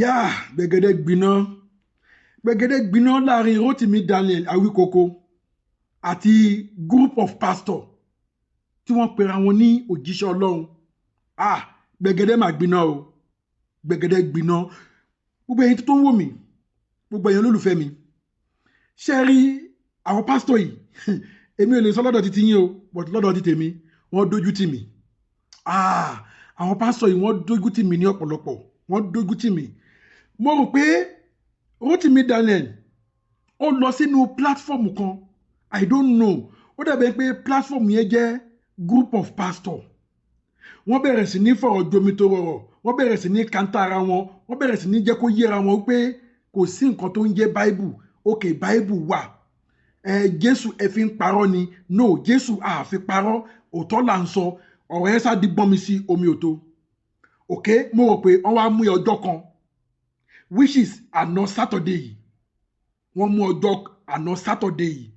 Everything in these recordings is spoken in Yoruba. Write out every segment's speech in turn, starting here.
yá gbẹ̀gẹ́dẹ́ gbiná láàrin Rotimi Daniel Awikoko àti group of pastor tí wọ́n pera wọn ní òjíṣẹ́ Ọlọ́run. Gbẹ̀gẹ́dẹ́ mà gbiná o, gbẹ̀gẹ́dẹ́ gbiná. Gbogbo ẹ̀yin tó ń wò mí, gbogbo ẹ̀yin olólùfẹ́ mi, ṣé rí àwọn pastor yìí èmi ò lè sọ lọ́dọ̀ títí yín o, but lọ́dọ̀ ti tèmi wọ́n dójú tì mí. Àwọn pastor yìí wọ́n dójú tì mí ní ọ̀pọ̀lọpọ̀, wọ́n dójú tì mí. Mo rò pé Rotimi Daniel ó lọ sínú platform kan, I don't know, ó dàbí pé platform yẹn jẹ́ group of pastor. Wọ́n bẹ̀rẹ̀ sí ní fọ̀rọ̀ jomitoro, wọ́n bẹ̀rẹ̀ sí ní kanta ara wọn, wọ́n bẹ̀rẹ̀ sí ní jẹ́ kó yéra wọn pé kò sí nǹkan tó ń jẹ́ Bible. Okay, Bible wà. Jésù ẹ fi ń parọ́ ni. No, Jésù a fi parọ́, òótọ́ là ń sọ. Ọ̀rọ̀ yẹn sá di gbọ́n mi sí omi òtó. Okay, mo rò pé wọ́n wá mú ọjọ́ kan, which is àná Saturday yìí. Wọ́n mú ọjọ́ àná Saturday yìí.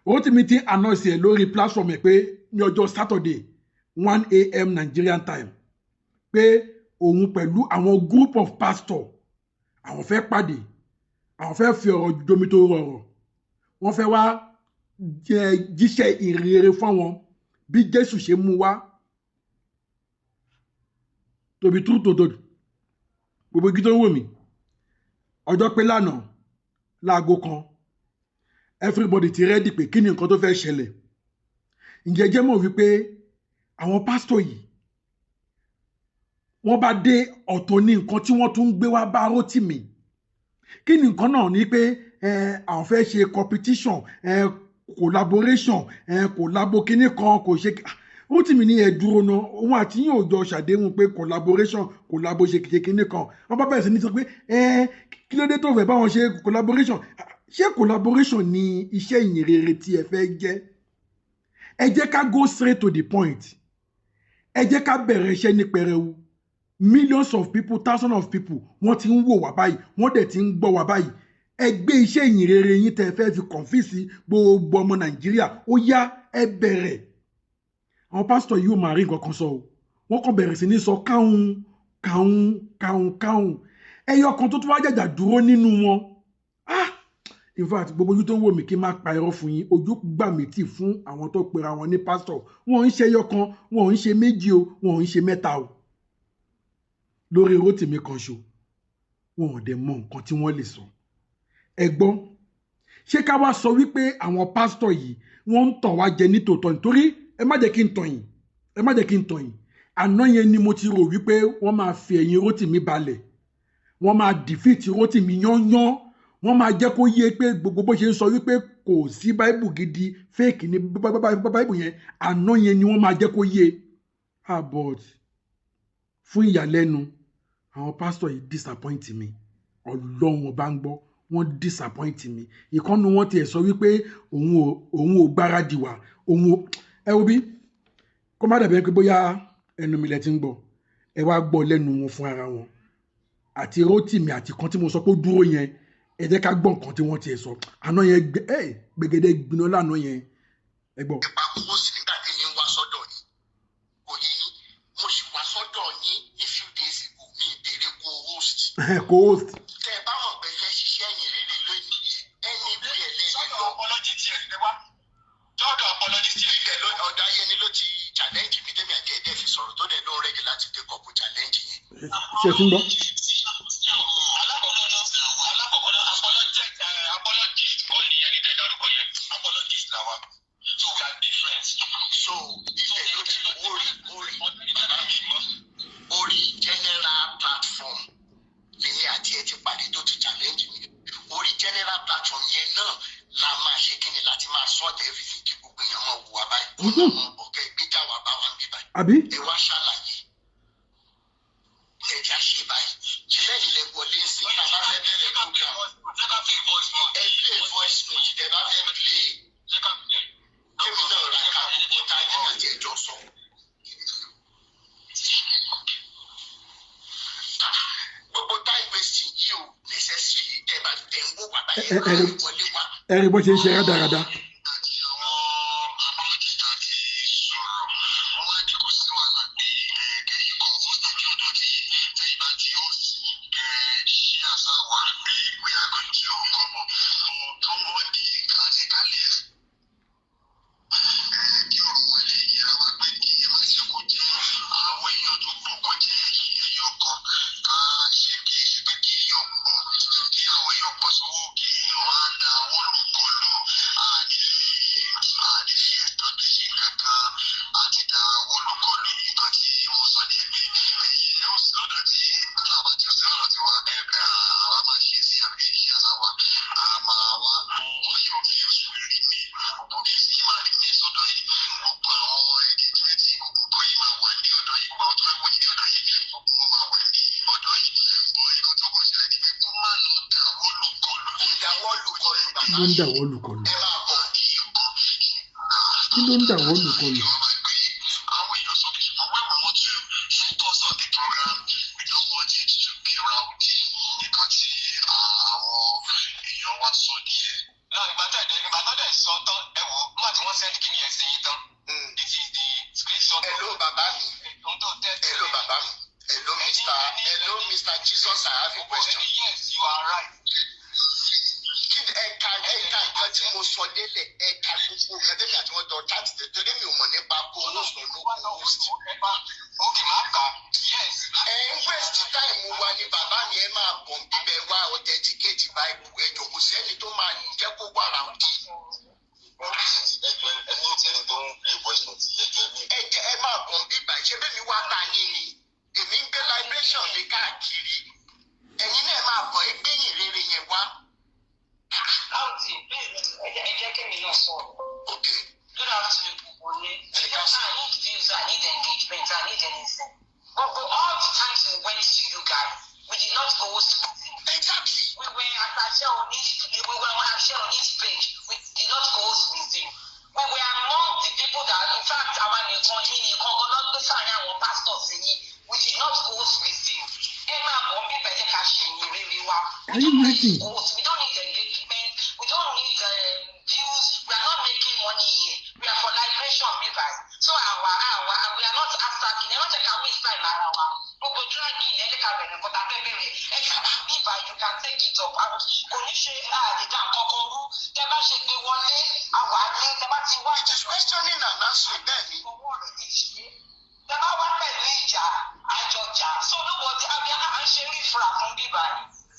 Rotimi ti announce ẹ̀ lórí platform ẹ̀ pé ní ọjọ́ Saturday 1 a.m. Nigerian time pé òun pẹ̀lú àwọn group of pastor àwọn fẹ́ pàdé, àwọn fẹ́ fi ọ̀rọ̀ jomitoro ọ̀rọ̀, wọ́n fẹ́ wá jíṣẹ́ ìrere fún wọn bí Jésù ṣe mú wá. To be true to do, gbogbo igi tó ń wò mí, ọjọ́ pé lánàá láago kan everybody ti ready pé kí ni nǹkan tó fẹ́ ṣẹlẹ̀. Ǹjẹ́ jẹ́ mọ̀ wípé àwọn pastor yìí wọ́n bá dé ọ̀tọ̀ ní nǹkan tí wọ́n tún ń gbé wá bá Rotimi. Kí ni nǹkan náà ní pé àwọn fẹ́ ṣe competition, collaboration, collabo kíní kan kò ṣe. Rotimi ní ẹ dúró náà, òun àti yín ò jọ ṣàdéhùn pé collaboration, collabo ṣe kíní kan. Wọ́n bá bẹ̀rẹ̀ sí ní sọ pé kí ló dé tó fẹ́ bá wọn ṣe collaboration. Ṣé collaboration ni iṣẹ́ ìyìnrere tí ẹ fẹ́ jẹ́? Ẹ jẹ́ ká go straight to the point. Ẹ jẹ́ ká bẹ̀rẹ̀ iṣẹ́ ní pẹrẹwu. Millions of people, thousands of people wọ́n ti ń wò wá báyìí, wọ́n dẹ̀ ti ń gbọ́ wá báyìí. Ẹ gbé iṣẹ́ ìyìnrere yín tẹ́ fẹ́ fi confuse gbogbo ọmọ Nàìjíríà. Ó yá, ẹ bẹ̀rẹ̀. Àwọn pastor yìí ò máa rí nǹkan kan sọ o. Wọ́n kàn bẹ̀rẹ̀ sí ní sọ káhùn. Ẹyọ kan tó tún wá jàjà dúró nínú wọn. In fact, gbogbo ojú tó ń wò mí kí n má pa irọ́ fún yín, ojú gbà mí tì fún àwọn tó pera wọn ní pastor. Wọ́n ń ṣe ẹyọ kan, wọ́n ń ṣe méjì o, wọ́n ń ṣe mẹ́ta o. Lórí Rotimi kan ṣo, wọn ò dẹ̀ mọ nǹkan tí wọ́n lè sọ. Ẹ gbọ́, ṣé ká wá sọ wípé àwọn pastor yìí wọ́n ń tàn wá jẹ ní tòótọ́ nítorí ẹ má jẹ́ kí n tàn yín. Àná yẹn ni mo ti rò wípé wọ́n máa fi ẹ̀yìn Rotimi balẹ̀. Wọ́n máa defeat Rotimi yányán. Wọ́n máa jẹ́ kó yé pé gbogbo bó ṣe ń sọ wípé kò sí Bible gidi, fake ni Bible yẹn. Àná yẹn ni wọ́n máa jẹ́ kó yé. But fún ìyàlẹ́nu, àwọn pastor yìí disappoint mi. Ọlọ́run ọba ń gbọ́, wọ́n disappoint mi. Ìkànnì wọn tiẹ̀ sọ wípé òun ò gbáradì wá. Ẹ wo bí, kó má dàbí pé bóyá ẹnu mi lẹ ti ń gbọ́. Ẹ wá gbọ́ lẹ́nu wọn fún ara wọn. Àti Rotimi àti kan tí mo sọ pé ó dúró yẹn, ẹ jẹ́ ká gbọ́ nǹkan tí wọ́n tiẹ̀ sọ. Àná yẹn gbẹ̀gẹ́dẹ́ gbiná lánàá yẹn. Ẹ gbọ́. Nípa owó sí nígbà tí mi ń wá sọ́dọ̀ yìí, òye yín, mo sì wá sọ́dọ̀ yín ní few days ago, mi ìbéèrè co-host. Co-host. Tẹ́ ẹ bá mọ̀ pé fẹ́ ṣiṣẹ́ yìí rere lónìí, ẹni bí ẹ lè sọ́dọ̀ apology ti ẹ̀ lẹ́wà. Sọ́dọ̀ apology ti ẹ̀ lẹ́ ọ̀dọ̀ ayẹni ló ti challenge mi tẹ́mi àti ẹ̀dẹ́ fi sọ̀rọ̀ tó dẹ̀ ló ń rẹ́gì láti take up challenge yẹn. Ṣé ti ń gbọ́? Apologist kọ́ ni ẹni tẹ́ dárúkọ yẹn, apologist làwa. So we are different. So ilẹ̀ ló ti orí general platform lèmi àti ẹ ti pàdé tó ti challenge mi. Orí general platform yẹn náà la máa ṣe kíni láti máa sort everything kí gbogbo èèyàn máa wù wá báyìí. Ọmọ ọ̀kẹ́ ìgbéjà wà bá wa ń bí báyìí. Àbí? Ẹ wá ṣàlàyé. Ẹ jà ṣe báyìí. Ṣé lẹ́yìn lẹ wọlé ń sìn tá a bá fẹ́ bẹ̀rẹ̀ program? Ẹ play voice note tẹ bá fẹ́ play. Èmi náà ra ká gbogbo táyé àti ẹjọ́ sọ. Gbogbo time wasting yìí ò necessary tẹ̀ bá tẹ̀ ń wò bàbá yẹn máa ń wọlé wá. Ẹ rí bó ṣe ń ṣe rádaràda. àwa máa ṣe sí àbíyèsí àsáwà àmà wa wọ́n yọ fíùsù rí mi gbogbo fíùsù yìí máa rí mi sọ́dọ̀ yìí gbogbo àwọn engagement gbogbo yìí máa wà ní ọ̀dọ̀ yìí gbogbo àwọn tó fẹ́ wọ̀ ní ọ̀dọ̀ yìí gbogbo wọn máa wà ní ọ̀dọ̀ yìí bọ̀ ikọ̀ tó kọ̀ sílẹ̀ ni pé kó má lọ dáwọ́ lùkọlù ìdáwọ́ lùkọlù bàbá kí ló ń dàwọ́ lùkọlù ẹ máa bọ̀ kí ọkọ̀ kí ló ń dàwọ́ lùkọlù. àwọn èèyàn sókè ṣùgbọ́n when we want to focus on the program we don't want it to be rowdy nǹkan tí àwọn èèyàn wá sọ nìyẹn. náà ìgbà tó dẹ̀ sọ tán ẹ wò nígbà tí wọ́n send kìíní yẹn sí yín tán. this is the screenshot. hello bàbá mi. hello bàbá mi. hello Mr. Jesus, I have a question. Yes, you are right. Kí ni ẹ̀ka nǹkan tí mo sọ délẹ̀ ẹ̀ka gbogbo nǹkan tẹ́mi àti wọ́n jọ chat torí mi ò mọ̀ nípa owó sọ̀rọ̀ host. Okay, máa kà. Yes. Ń waste time wa ni bàbá mi ẹ máa bọ̀ bíbẹ̀ wá authenticate Bible ẹ̀jọ̀ kò sẹ́ni tó máa jẹ́ kó wà ráńkì. Ẹ máa bọ̀ bíbà ṣé bẹ́ẹ̀ mi wá ta yín ni èmi ń gbé liberation mi káàkiri ẹ̀yin náà máa bọ̀ ẹ gbẹ̀yìn rere yẹn wá. Láwùjọ ẹ jẹ́ kí mi náà sọ̀rọ̀. Good afternoon, people. Because I need views, I need engagement, I need anything. But all the times we went to you guys, we did not host meeting. Exactly. We were at Asheo Onit page. We did not host meeting. We were among the people that, in fact, our pastors, we did not host meeting. Are you writing? We don't need engagement. We don't need views. We are not making money here. We are for liberation, so we are not attacking. Not take away time around. But we try to get but you can take it up. It is questioning and answering then. So nobody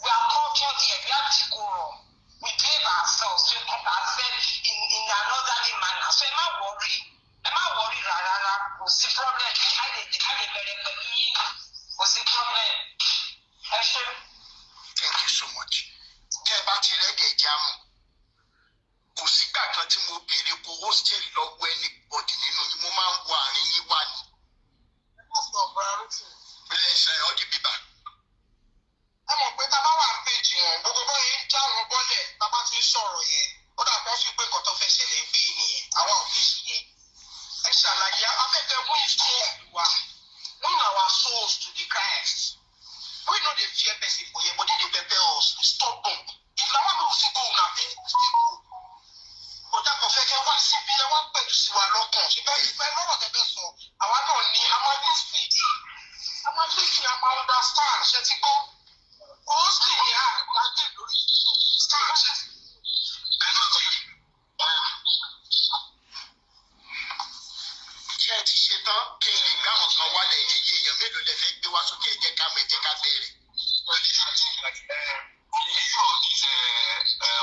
we are cultured here. We have to go wrong. We behave ourselves. We put ourselves in another manner. So am I worried? Rara? What's the problem? What's the problem? Thank you so much. Tẹ́ bá ti rẹ́gẹ̀ jámù. Kò sígbà kan tí mo béèrè kó hostel lọ́wọ́ anybody nínú yín. Mo máa ń wo àárín yín wá ni. Bẹ́ẹ̀ ṣe ọdí bíbá. Ẹ mọ̀ pé tá a bá wà péjì yẹn, gbogbo bọ́ yẹn já wọn bọ́lẹ̀ tá a bá ti ń sọ̀rọ̀ yẹn. Ó dà bọ́ sí pé nǹkan tó fẹ́ ṣẹlẹ̀ bí nìyẹn, àwa ò fi sí yẹn. Ẹ ṣàlàyé afẹ́fẹ́ win soul wa, win our souls to the Christ. We know the fear person for you, but they prepare us. We stop them. If now we will see go now, we still go. But that perfect one see be one pay to see what local. She be if I know what the best so. I want to need I'm a listening. I'm a listening, I'm a understand. She ti go. All still here, that dey do it. Start. Ṣé ti ṣe tán kí n lè gbá wọn kan wálẹ̀ iye èèyàn mélòó lè fẹ́ gbé wá sókè ẹ̀jẹ̀ ká bẹ̀rẹ̀.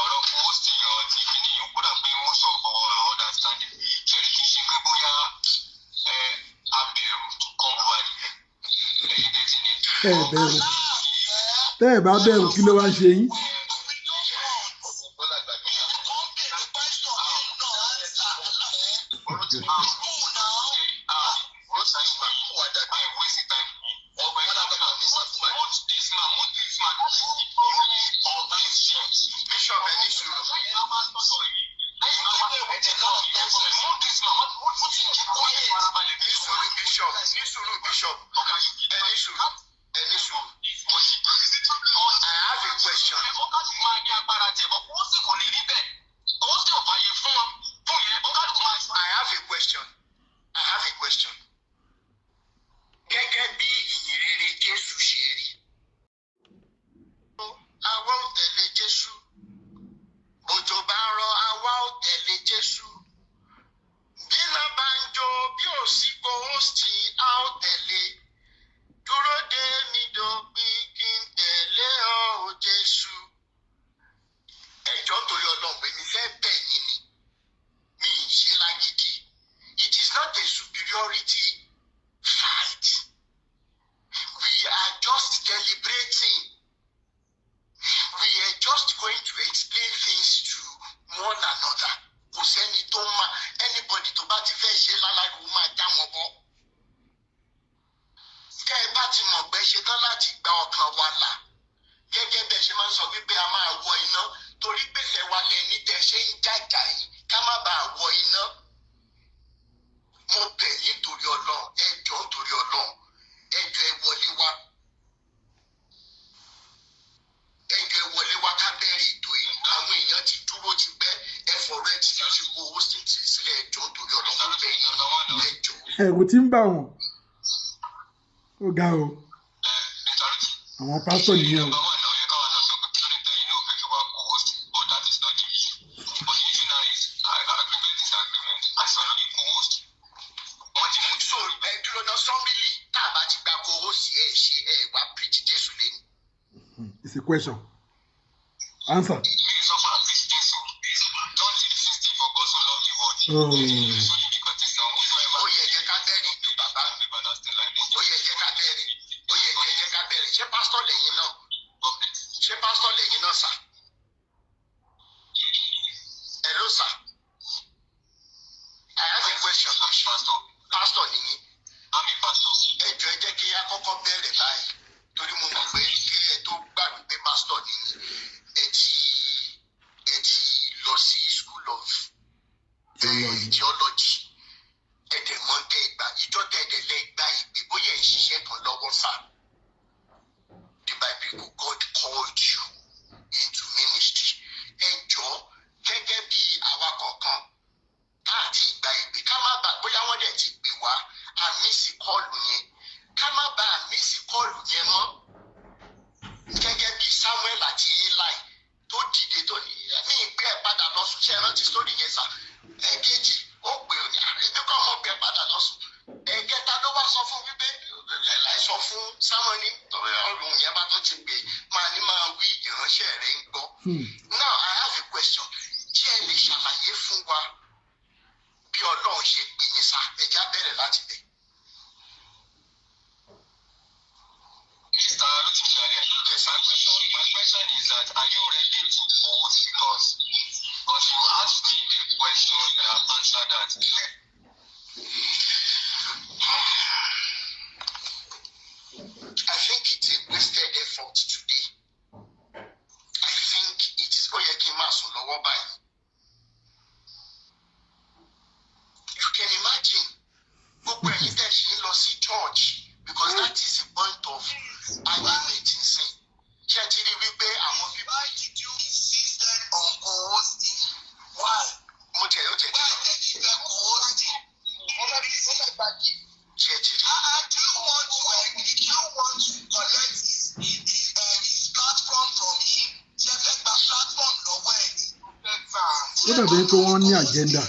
Ọ̀rọ̀ fún hosting ọ̀tí kìíní yìí kódà pé most of our understanding ṣe kì í ṣe pé bóyá abẹ̀rù tó kọ́ bu àdìyẹ ẹ̀yìn tẹ̀sí ni. Ẹ bẹ̀rù. Tẹ́ ẹ bá bẹ̀rù kí ló wá ń ṣe yín? just going to explain things to one another. Kò sẹ́ni tó máa anybody tó bá ti fẹ́ ṣe lálàrú máa já wọn bọ́. Kẹ́ ẹ bá ti mọ̀ pé ṣe tán láti gba ọkàn wa là. Gẹ́gẹ́ bẹ́ẹ̀ ṣe máa ń sọ wípé a máa wọ iná torí pèsè wa lẹ́ni tẹ́ ṣe ń jàjà yìí ká má bàa wọ iná. Mo bẹ̀ yín torí Ọlọ́run, ẹ jọ̀ọ́ torí Ọlọ́run, ẹ jọ̀ọ́ ẹ wọlé wá. Ẹ jọ̀ọ́ ẹ wọlé wá ká bẹ̀rẹ̀ ètò yìí. Àwọn èèyàn ti dúró ti pẹ́ ẹ fọ̀rọ̀ ẹ ti fi owó sí ti sílẹ̀ ẹ jọ̀ọ́ torí Ọlọ́run, mo bẹ̀ yín ẹ jọ̀ọ́. Ẹ̀rù tí ń bà wọ́n. Ó ga o. Àwọn pásítọ̀ nìyẹn o. It's a question. Answer. Oh. Ṣé pásítọ̀ lẹ́yìn náà sà? Hello sir. I have a question. Pastor nìyí. Ẹ jọ̀ọ́ ẹ jẹ́ kí a kọ́kọ́ bẹ̀rẹ̀ báyìí torí mo mọ̀ pé kí ẹ tó gbàgbé pé pastor nìyí ẹ ti lọ sí school of theology. Ẹ dẹ̀ mọ̀ tẹ́ ìgbà ìjọ tẹ́ ẹ̀dẹ̀ lẹ́ gba ìgbé bóyá ẹ̀ ṣiṣẹ́ kan lọ́wọ́ sá. The Bible God called you into ministry. Ẹ jọ̀ọ́ gẹ́gẹ́ bí àwa kọ̀ọ̀kan láti ìgbà ìgbé ká má bàa bóyá wọ́n dẹ̀ ti gbé wá àmísì kọlù yẹn ká má bàa àmísì kọlù yẹn mọ́ gẹ́gẹ́ bí Samuel àti Eli tó dìde tó ní ìgbé ẹ̀ padà lọ sùn ṣe é rántí sórí yẹn sà. Ẹ̀kejì ó pè ó ní ẹbí kọ́ ọmọ ọgbẹ́ padà lọ sùn. Ẹ̀kẹta ló wá sọ fún wípé láì sọ fún Samuel ní ọrùn yẹn bá tó ti gbé máa ní máa wí ìránṣẹ́ rẹ̀ ń gbọ́. Now I have a question. Ṣé ẹ lè ṣàlàyé fún wa bí Ọlọ́run ṣe pè yín sá? Ẹ já bẹ̀rẹ̀ láti bẹ̀. Mr. Olutimidaye, my question is that are you ready to co-host with us? Because you asked me a question and I've answered that. I think it's a wasted effort today. I think it's ó yẹ kí n máa sùn lọ́wọ́ báyìí. You can imagine gbogbo ẹ̀yin tẹ̀ ṣe ń lọ sí church because that is the point of argument nsìn. Ṣé ẹ ti rí wípé àwọn bíbá. Why did you insist on co-hosting? Why? Mo tẹ̀ ó tẹ̀ tí lọ. Why did you fẹ́ co-hosting? Ṣé ẹ ti rí? Do you want to collect his platform from him? Ṣé ẹ fẹ́ gba platform lọ́wọ́ ẹ̀ ni? Ó dàbí pé wọ́n ní agenda.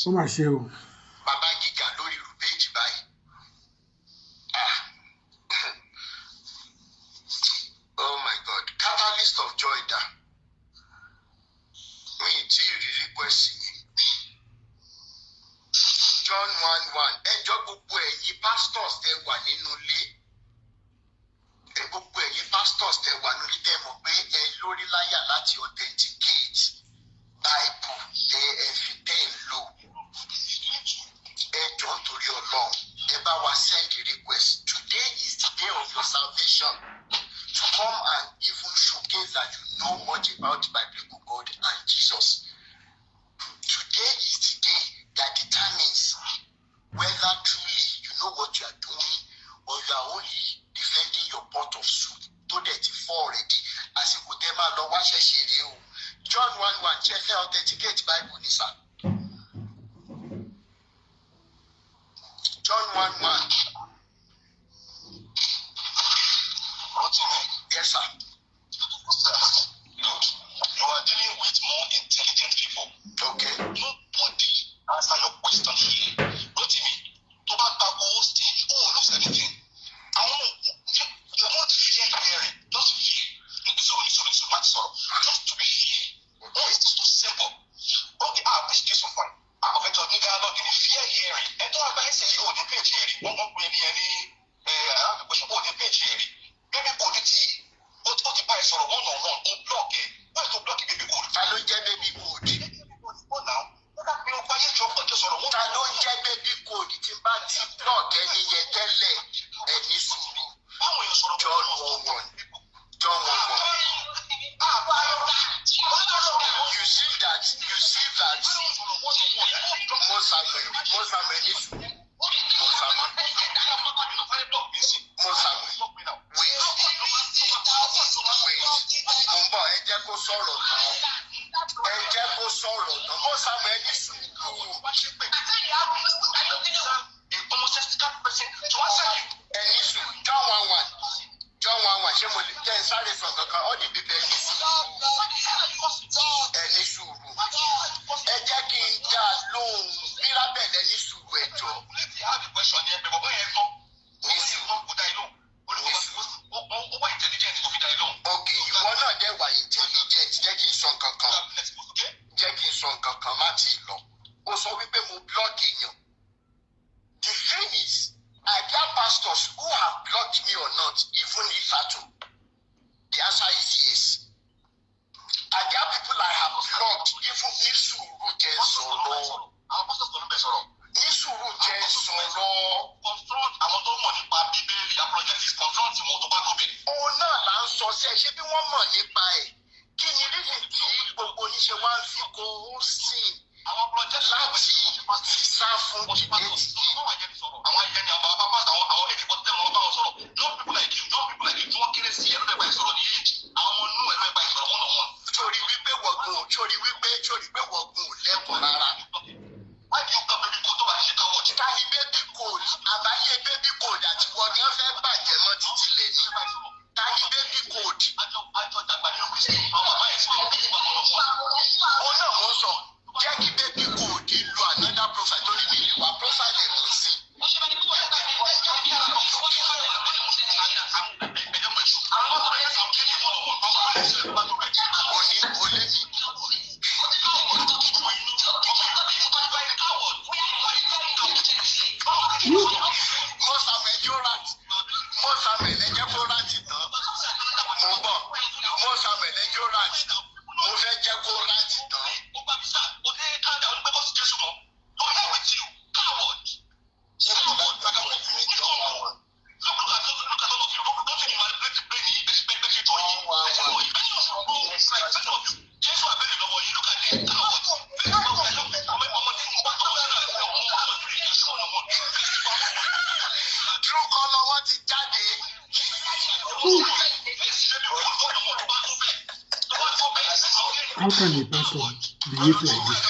Ó mà ṣe o. Bàbá gíga lórí péjì báyìí. Oh my God, Catalyst of Joy dà. Mi ì tí ì rí request yìí. John 1:1. Ẹjọ́ gbogbo ẹ̀yin pastors tẹ wà nínú ilé. Gbogbo ẹ̀yin pastors tẹ wà nínú ilé tẹ mọ̀ pé ẹ lórí láyà láti authenticate Bible tẹ ẹ fi tẹ́ ẹ lò. Ẹ jọ̀ọ́ nítorí Ọlọ́run, ẹ bá wa send a request. Today is the day of your salvation. To come and even showcase that you know much about the biblical God and Jesus. Today is 1:1 ṣe fẹ́ authenticate Bible ní sà. John 1:1. Yes, sir. You are dealing with more intelligent people. Okay. Nobody answer your question here. Rotimi, to back hostage, looks anything. I want you want fear hearing. Just fear. Just to be fear. It's just too simple. Okay, which case of fun? I'll bet you dialogue in fear hearing. And don't have say the page hearing. One really any I have a question. The page hearing. Maybe quality. What the buy for one-on-one or block it. Why to block it baby code? I don't get baby code. Now. Ta ló ń jẹ́ baby code tí bá ti block ẹni yẹn tẹ́lẹ̀ ẹni sùúrù. John 1:1. John 1:1. You see that Mosamuel ní sùúrù. Mosamuel. Wait. Mo ń bọ̀ ẹ jẹ́ kó sọ̀rọ̀ tán. Mosamuel ní sùúrù. Ẹni sùúrù. John 1:1 ṣé mo lè jẹ́ sáré sọ kankan ọ́ di bíbẹ̀ ẹni sùúrù. Ẹni sùúrù. Ẹ jẹ́ kí n dá lóhùn bírábẹ̀lẹ̀ ní sùúrù ẹ̀jọ̀. Ok, ìwọ náà dẹ̀ wà intelligent jẹ́ kí n sọ nǹkan kan má ti lọ. Ó sọ wípé mo block èèyàn. The thing is, I got pastors who have blocked me or not, even if at all. The answer is yes. I got people I have blocked, even ní sùúrù jẹ́ sọ̀rọ̀. Ní sùúrù jẹ́ sọ̀rọ̀. Confront àwọn tó mọ̀ nípa Bíbélì, apologetics, confront wọn tó bá tó bẹ̀. Òun náà là ń sọ sí ẹ, ṣé bí wọ́n mọ̀ nípa ẹ̀? Kí ni rídì tí gbogbo oníṣẹ́ wá ń fi kó sìn láti fi sá fún dìbẹ́tì? Àwọn ayẹyẹ àwọn bàbá àwọn èdè bọ́tẹ́ wọn bá wọn sọ̀rọ̀. No people like you tí wọ́n kéré sí ẹ̀rọ ẹ̀gbà ìsọ̀rọ̀ ní èjì. Àwọn nú ẹ̀rọ ẹ̀gbà ìsọ̀rọ̀ wọn náà wọn. Torí wípé wọ̀gùn lẹ́kùn rárá. Why do you come baby code tó bá ṣe káwọ̀ jù? Ká ní baby code, àbáyé baby code àti wọ́gẹ́ fẹ́ bàjẹ́ mọ́ títí lẹ̀ ní. Ká ní baby code. Àjọ dàgbà nínú Kristi. Àwọn bàbá yẹn ti lọ bí ìgbà kan lọ́wọ́. Ó náà mo sọ, jẹ́ kí baby code lo another profile torí mi ìwà profile ẹ̀ ló ń sìn. How can a pastor behave like this?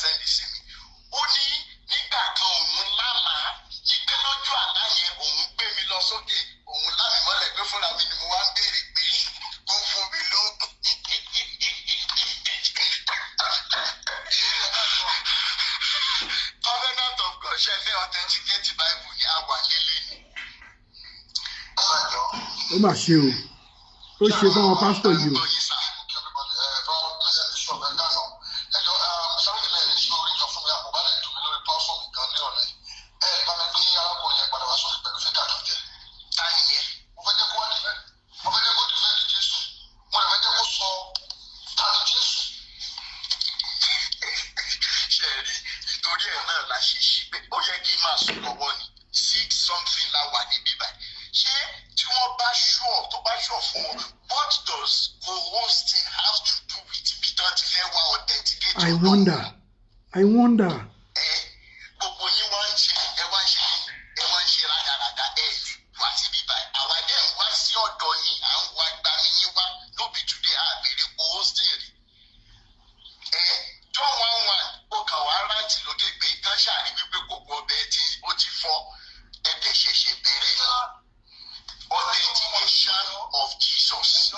sẹ́ndì sí mi. Ó ní nígbà kan òun lálàá yípe lójú àlá yẹn òun gbé mi lọ sókè, òun lámì mọ́lẹ̀ pé fúnra mi ni mo wá ń béèrè pé kó fún mi lóògùn. Covenant of God ṣe fẹ́ authenticate Bible ní àwa líle ni. Ó mà ṣe o, ó ṣe fáwọn pásítọ̀ yìí o. I wonder. Gbogbo yín wá ń ṣe ẹ wá ń ṣe ẹ wá ń ṣe rádaràda ẹ wá sí bíbá àwa dẹ́ ń wá sí ọ̀dọ̀ yín à ń wá gbami yín wá lóbi today àbèrè kó hostel. John 1:1 ó kàn wá rántí lókè pé kán ṣàrí wípé kòkó ọbẹ̀ tí ó ti fọ́ ẹ̀dẹ̀ ṣẹ̀ṣẹ̀ bẹ̀rẹ̀ ní authentication of Jesus.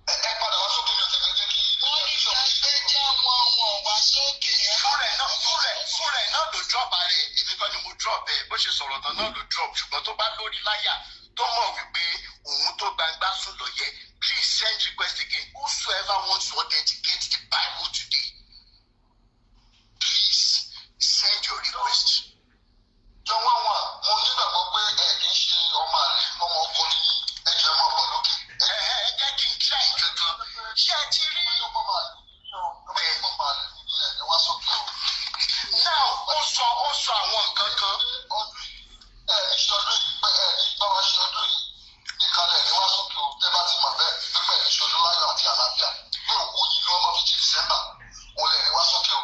Ẹ padà wá sókè ní ọ̀sẹ̀ kan jẹ́ kí wọ́n ní ìfẹ́ jẹ́ wọn wá sókè. Fúnra ẹ̀ náà ló drop ara ẹ̀, èmi kọ́ ni mo drop ẹ̀, bó ṣe sọ̀rọ̀ tán náà ló drop, ṣùgbọ́n tó bá lórí láyà tó mọ̀ wípé òun tó gbangba sùn lọ yẹ, please send request again. Whosoever wants to authenticate the Bible today, please send your request. John 1:1 mo nígbàgbọ́ pé ẹ̀ kì í ṣe ọmọ àlè ọmọ ọkọ ní ẹ̀jẹ̀ ọmọ ọ̀bọ̀ lókè. Ẹ jẹ́ kí n try kankan. Ṣé ẹ ti rí ọmọ àlè ní wá sókè o? Now ó sọ àwọn nǹkan kan. Ṣe ọdún yìí pé báwa ṣe ọdún yìí nìkan lẹ̀ ní wá sókè o. Tẹ́ bá ti mọ̀ bẹ́ẹ̀ pípẹ́ ìṣòro láyọ̀ àti àlàáfíà. Bí òkú yín ló máa fi ti December, òun lẹ̀ ní wá sókè o.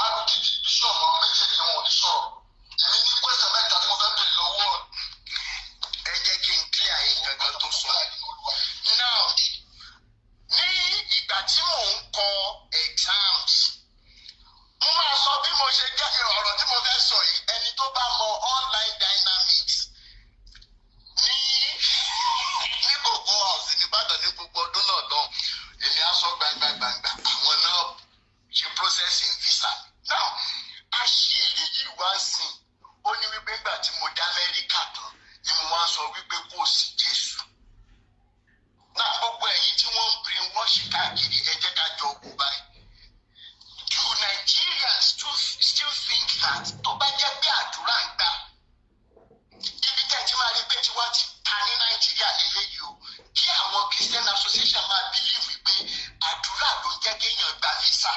RDD bíṣọ̀pù méjèèjì wọn ò ní sọ̀rọ̀. Èmi ní pẹ́sẹ̀ mẹ́ta tí mo fẹ́ bèèrè lọ́wọ́. Ẹ jẹ́ kí n clear yín gangan tó sọ. Now, ní ìgbà tí mò ń kọ exams, mo máa sọ bí mo ṣe jẹ́ ọ̀rọ̀ tí mo fẹ́ sọ yìí. Ẹni tó bá mọ online dynamics ní gbogbo house nìbàdàn ní gbogbo ọdún náà lọ, èmi á sọ gbangba àwọn náà ṣe processing visa. Now, a ṣe èrè yìí wá sìn, ó ní wípé ìgbà tí mo dá Amẹ́ríkà tán ni mo wá sọ wípé kò sí Jésù. Náà gbogbo ẹ̀yin tí wọ́n ń brainwash káàkiri ẹ jẹ́ ká jọ wò báyìí. Do Nigerians still think that tó bá jẹ́ pé àdúrà ń gbà, ibi tẹ́ ti máa rí pé tí wọ́n ti ta ní Nàìjíríà lélẹ́yìí o, kí àwọn Christian Association máa believe wípé àdúrà ló ń jẹ́ kéèyàn gba visa.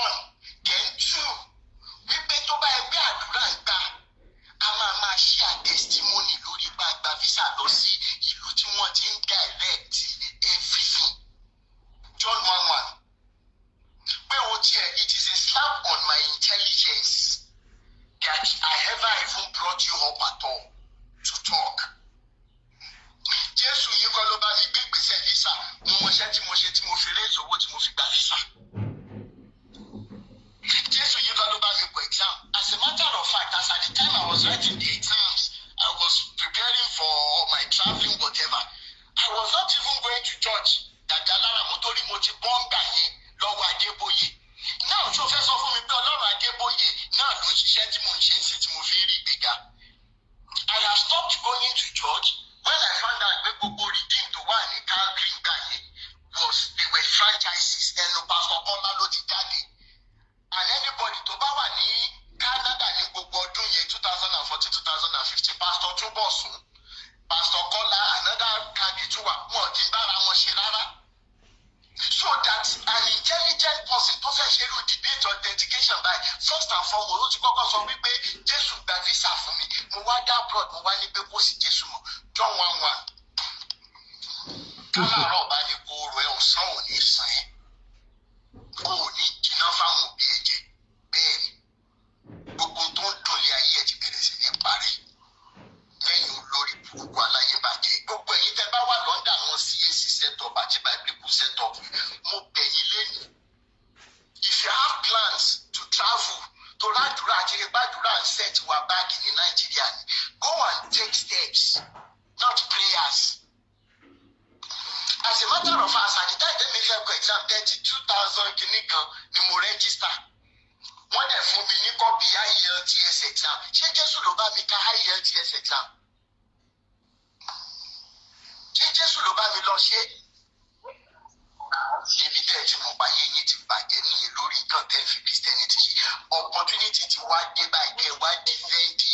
One, then two, wípé tó bá yẹ pé àdúrà ń gbà, a máa share testimony lórí bá gba visa lọ sí ìlú tí wọ́n ti ń direct everything. John 1:1. Pé o tiẹ̀, it is a slap on my intelligence that I ever even brought you up at all to talk. Jésù yìí kọ́ ló bá mi gbé ìgbésẹ̀ visa, mo mọṣẹ́ tí mo ṣe tí mo fi raise owó tí mo fi gba visa. Jésù yìí kọ́ ló bá mi kọ exam. As a matter of fact, as at the time I was writing the exams, I was preparing for my traveling whatever. I was not even going to church. Dàda lára mo torí mo ti bọ́ǹgà yẹn lọ́wọ́ Adébóyè. Náà tó fẹ́ sọ fún mi pé Ọlọ́run Adébóyè náà ló ń ṣiṣẹ́ tí mo ń ṣe ń sìn tí mo fi ń rí ìgbéga. I have stopped going to church when I found out pé gbogbo redeem tó wà ní Calgary gbà yẹn they were franchises. Ẹnu Pastor Bọ́lá ló ti jáde. And anybody tó bá wà ní Canada ní gbogbo ọdún yẹn 2014-2015, Pastor Túbọ̀sún, Pastor Kọ́lá, another Kagituwa, wọn kì í bára wọn ṣe rárá. So that an intelligent person tó fẹ́ ṣe irú debate authentication by first and foremost ó ti kọ́kọ́ sọ wípé Jésù gba visa fún mi, mo wá dá abroad, mo wá ní pé kò sí Jésù mọ́. John 1:1. Kálárọ̀ bá ní kó rọ ẹ̀ ọ̀sán ò ní sàn ẹ́, ó ní jiná fáwọn òbí ẹ̀jẹ̀. Bẹ́ẹ̀ ni gbogbo tó ń dùn lé ayé ẹ̀ ti bẹ̀rẹ̀ sí ní parẹ́. Lẹ́yìn olórí burúkú aláyébàjẹ́, gbogbo ẹ̀yin tẹ́ bá wà lọ́ndà àwọn CAC setup àti biblical setup, mo bẹ̀ yín lẹ́nu. 32,000 kìíní kan ni mo register. Wọ́n dẹ̀ fún mi ní kọ́pì IELTS exam. Ṣé Jésù ló bá mi ka IELTS exam? Ṣé Jésù ló bá mi lọ ṣe? Ibi tẹ́ ẹ ti mọ̀ báyé yín ti bàjẹ́ nìyẹn lórí nǹkan tẹ́ ẹ fi Christianity yìí. Opportunity ti wá dé báyìí kẹ́ ẹ wá dìfẹ́ǹdì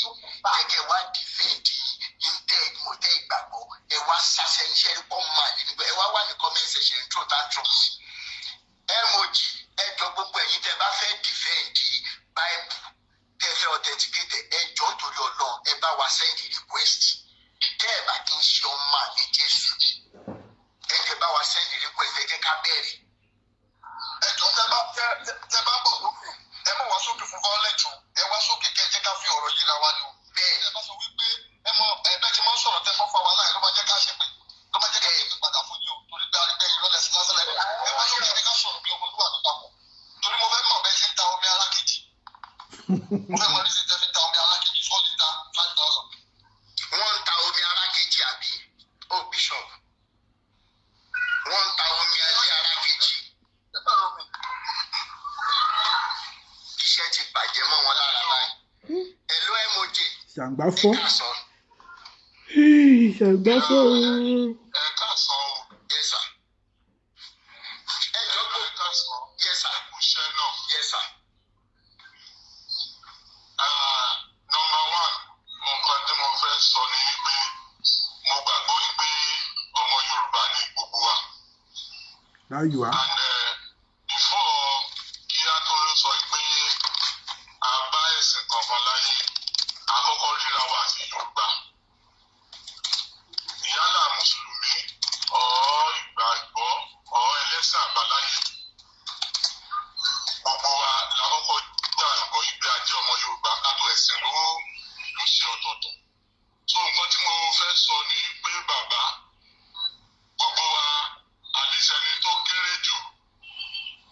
ntẹ́ ìmọ̀ tẹ́ ìgbàgbọ́ ẹ wá sásẹ́ iṣẹ́ pọ̀ máa lè nígbà ẹ wá wà ní comment section tó tantrum. Emoji ẹjọ́ gbogbo ẹ̀yin tẹ́ bá fẹ́ dìfẹ́ǹdì Bible tẹ́ fẹ́ authenticate ẹjọ́ torí Ọlọ́run ẹ bá wa send request. Tẹ́ ẹ bá kí n ṣe ọmọ àlè Jésù ẹ jẹ́ bá wa send request ẹ jẹ́ ká bẹ̀rẹ̀. Ẹjọ́ tẹ́ bá bọ̀ lókè ẹ mọ̀ wá sókè fún violence o ẹ wá sókè kẹ́ ẹ jẹ́ ká fi ọ̀rọ̀ yíra wa ni o. Bẹ́ẹ̀ ẹ bá sọ wípé ẹ mọ ẹ̀bẹ̀ tí mo ń sọ̀rọ̀ tẹ́ mọ́ fa wa láì ló máa jẹ́ ká ṣe pé ló máa jẹ́ ká ṣe pé padà fún yín o torí pé àrígbẹ́ yìí lọ́lẹ̀ sí lásán lẹ́nu ẹ wá sókè ẹ ká sọ̀rọ̀ bí ọmọ tó wà nípa pọ̀ torí mo fẹ́ mọ̀ bẹ́ẹ̀ ṣe ń ta omi alákejì mo fẹ́ mọ̀ ní sí tẹ́ fi ta omi alákejì 4 litre 5,000. Wọ́n ń ta omi alákejì àbí o bishop wọ́n ń ta omi alẹ́ alákejì. Iṣẹ́ ti bàjẹ́ mọ́ wọn lára báyìí. Hello Emoji. Ṣàǹgbáfọ́. Ṣàǹgbáfọ́. Ẹ káàsán o. Yes sir. Ẹ jọ pé ẹ káàsán. Yes sir. Kò ṣe náà. Yes sir. Number one, nǹkan tí mo fẹ́ sọ ni wípé mo gbàgbọ́ wípé ọmọ Yorùbá ni gbogbo wa. Now you are. And before kí á tó sọ pé a bá ẹ̀sìn kankan láyé àkọ́kọ́ ríra wa àti Yorùbá. Yálà Mùsùlùmí ọ̀ ìgbàgbọ́ ọ̀ ẹlẹ́sìn àbáláyé. Gbogbo wa lákọ́kọ́ gbàgbọ́ ìgbé ajé ọmọ Yorùbá kátó ẹ̀sìn ló ṣe ọ̀tọ̀ọ̀tọ̀. So nǹkan tí mo fẹ́ sọ ni pé bàbá gbogbo wa àlìsẹ́ni tó kéré jù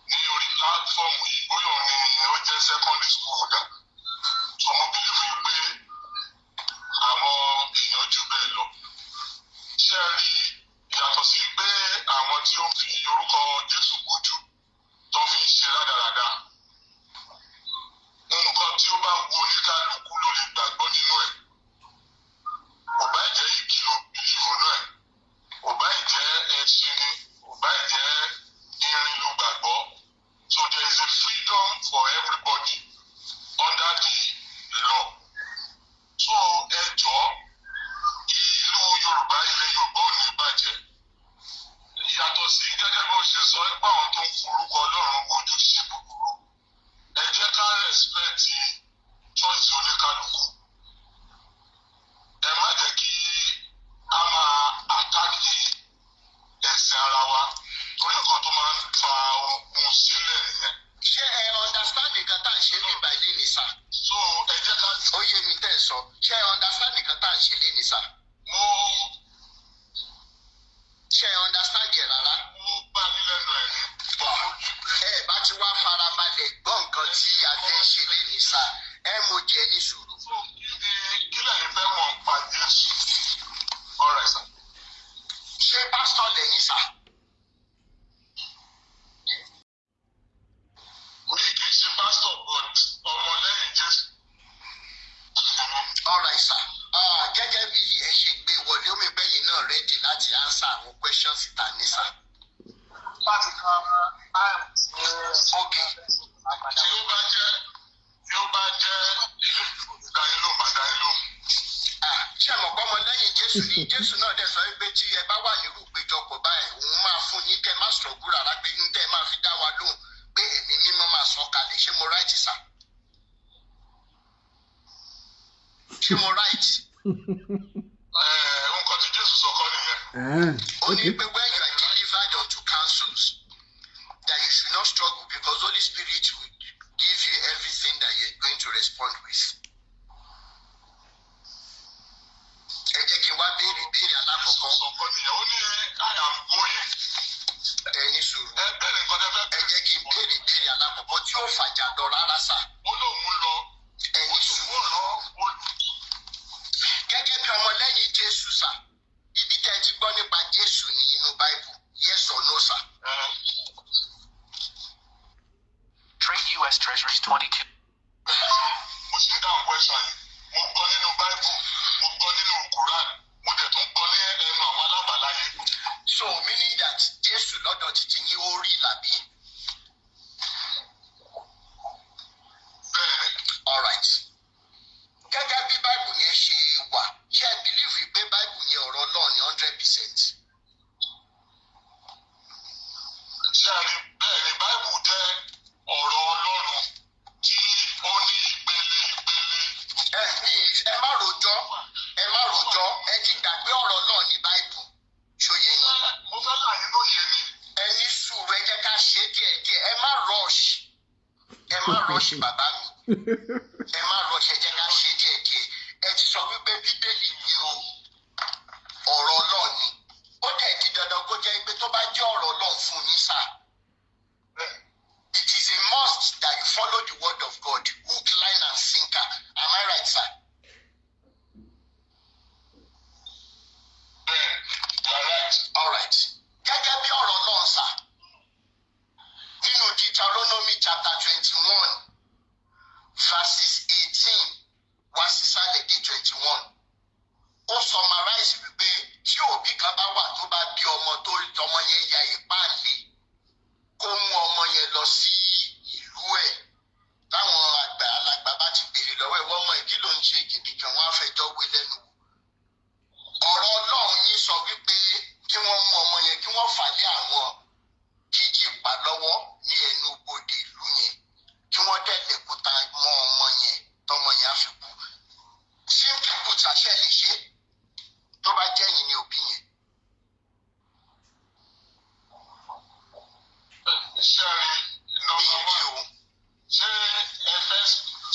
ní orí pílátífọ́ọ̀mù yìí bóyá òun ni ó jẹ́ secondary school dà. So mo bìlífù pé àwọn èèyàn jù bẹ́ẹ̀ lọ. Ṣé ẹ rí yàtọ̀ sí pé àwọn tí ó fi orúkọ Jésù gbójú tó fi ń ṣe rádaràda. Nǹkan tí ó bá ń wo oníkálukú ló lè gbàgbọ́ nínú ẹ̀. Kò bá jẹ́ igi ló bìlífù nínú ẹ̀. Kò bá jẹ́ ẹṣin ni, kò bá jẹ́ irin ló gbàgbọ́. So there is a freedom for everybody under the law. So ẹ jọ̀ọ́ ìlú Yorùbá ilẹ̀ Yorùbá ò ní bàjẹ́. Yàtọ̀ sí gẹ́gẹ́ bó ṣe sọ pé àwọn tó ń forúkọ Ọlọ́run ojú sí búburú. Ẹ jẹ́ ká respect choice oníkálukú. Ẹ má jẹ́ kí a máa àtàkì ẹ̀sìn ara wa torí nǹkan tó máa ń fa ogun sílẹ̀ nìyẹn. Ṣé ẹ understand nǹkan tá à ń ṣe ní ìbàdí ni sà? So ẹ jẹ́ ká. Ó yé mi tẹ́ ẹ sọ. Ṣé ẹ understand nǹkan tá à ń ṣe lé ní sà? Ṣé ẹ understand yẹn rárá? Mo bá mi lẹ́nu ẹ̀ ní. Ẹ bá ti wá farabalẹ̀ gbọ́ nǹkan tí a fẹ́ ṣe lé ní sà. Ẹ mo jẹ ní sùúrù. So kí lẹ́yìn fẹ́ mọ̀ nípa Jésù? All right sir. Ṣé pásítọ̀ lẹ́yìn sà? Mi kì í ṣe pásítọ̀ but ọmọlẹ́yìn Jésù. All right sir. Gẹ́gẹ́ bí ẹ ṣe gbé wọlé omi bẹ́yìn náà rẹ́dì láti answer àwọn questions ìta ní sà. Láti kan okay. Tí ó bá jẹ́ ilé ìdánilóhùn bá dánilóhùn. Ṣé àmọ̀ pé ọmọlẹ́yìn Jésù ni Jésù náà dẹ̀ sọ pé tí ẹ bá wà nírú ìpéjọpọ̀ báyìí òun máa fún yín kẹ́ má sọ̀rọ̀ rárá pé inú tẹ́ máa fi dá wa lóhùn pé ẹ̀mí mímọ́ máa sọ kalẹ̀. Ṣé mo right sà? Ṣé mo right? Nǹkan tí Jésù sọ kọ́ nìyẹn. Ó ní pé when you are delivered unto counsels that you should not struggle because Holy Spirit will give you everything that you are going to respond with. Ẹ jẹ́ kí n wá béèrè ìbéèrè alákọ̀ọ́kọ́. Sọ̀kọ́ nìyẹn ó ní I am going. Ẹni sùúrù. Ẹ bẹ̀rẹ̀ nǹkan tẹ́ fẹ́. Ẹ jẹ́ kí n béèrè ìbéèrè alákọ̀ọ́kọ́ tí ó fàjà lọ rárá sà. Ó lóun lọ. Ẹni sùúrù. Gẹ́gẹ́ bí ọmọlẹ́yìn Jésù sà, ibi tẹ́ ẹ ti gbọ́ nípa Jésù ní inú Bible, yes or no sà? U.S. Treasury's 22. Mo sì ń dáhùn question yìí. Mo gbọ́ nínú Bible, mo gbọ́ nínú Quran, mo dẹ̀ tún gbọ́ ní ẹnu àwọn alábàáláyé. So meaning that Jésù lọ́dọ̀ títí yín ó rí làbí? Bẹ́ẹ̀ni. All right. Gẹ́gẹ́ bí Bible yẹn ṣe wà, ṣé ẹ believe pé Bible yẹn ọ̀rọ̀ Ọlọ́run ní 100%? Ṣé ẹ rí bẹ́ẹ̀ ni Bible jẹ́ ọ̀rọ̀ Ọlọ́run tí ó ní ìpele. Ẹ má rojọ́, ẹ ti gbàgbé ọ̀rọ̀ náà ní Bible. Ṣòye yín. Mo fẹ́ là yín lóye ni. Ẹ ní sùúrù, ẹ jẹ́ ká ṣe é díẹ̀díẹ̀, ẹ má rush bàbá mi. Ẹ má rush, ẹ jẹ́ ká ṣe é díẹ̀díẹ̀. Ẹ ti sọ wípé Bíbélì ni ọ̀rọ̀ náà ni. Ó dẹ̀ di dandan kó jẹ́ pé tó bá jẹ́ ọ̀rọ̀ náà fún yín sá. It is a must that you follow the word of God, hook, line and sinker. Am I right, sir? All right. Gẹ́gẹ́ bí ọ̀rọ̀ náà sà, nínú Deuteronomy chapter 21 verses 18 wá sísàlẹ̀ dé 21, ó summarize wípé tí òbí kan bá wà tó bá bí ọmọ tó ọmọ yẹn ya ìpáàlè, kó mú ọmọ yẹn lọ sí ìlú ẹ̀. Táwọn àgbàlagbà bá ti béèrè lọ́wọ́ ẹ̀ wọ́n mọ̀ kí ló ń ṣe gidi kan, wọ́n á fẹjọ́ wé lẹ́nu. Ọ̀rọ̀ Ọlọ́run yín sọ wípé kí wọ́n mú ọmọ yẹn kí wọ́n fà lé àwọn jíjìpá lọ́wọ́ ní ẹnu bodè ìlú yẹn, kí wọ́n dẹ̀lẹ̀ kúta mọ́ ọmọ yẹn tọmọ yẹn á fi kú. Simple put àṣẹ lè ṣe tó bá jẹ́ yín ní òbí yẹn. Ṣé ṣé ẹ fẹ́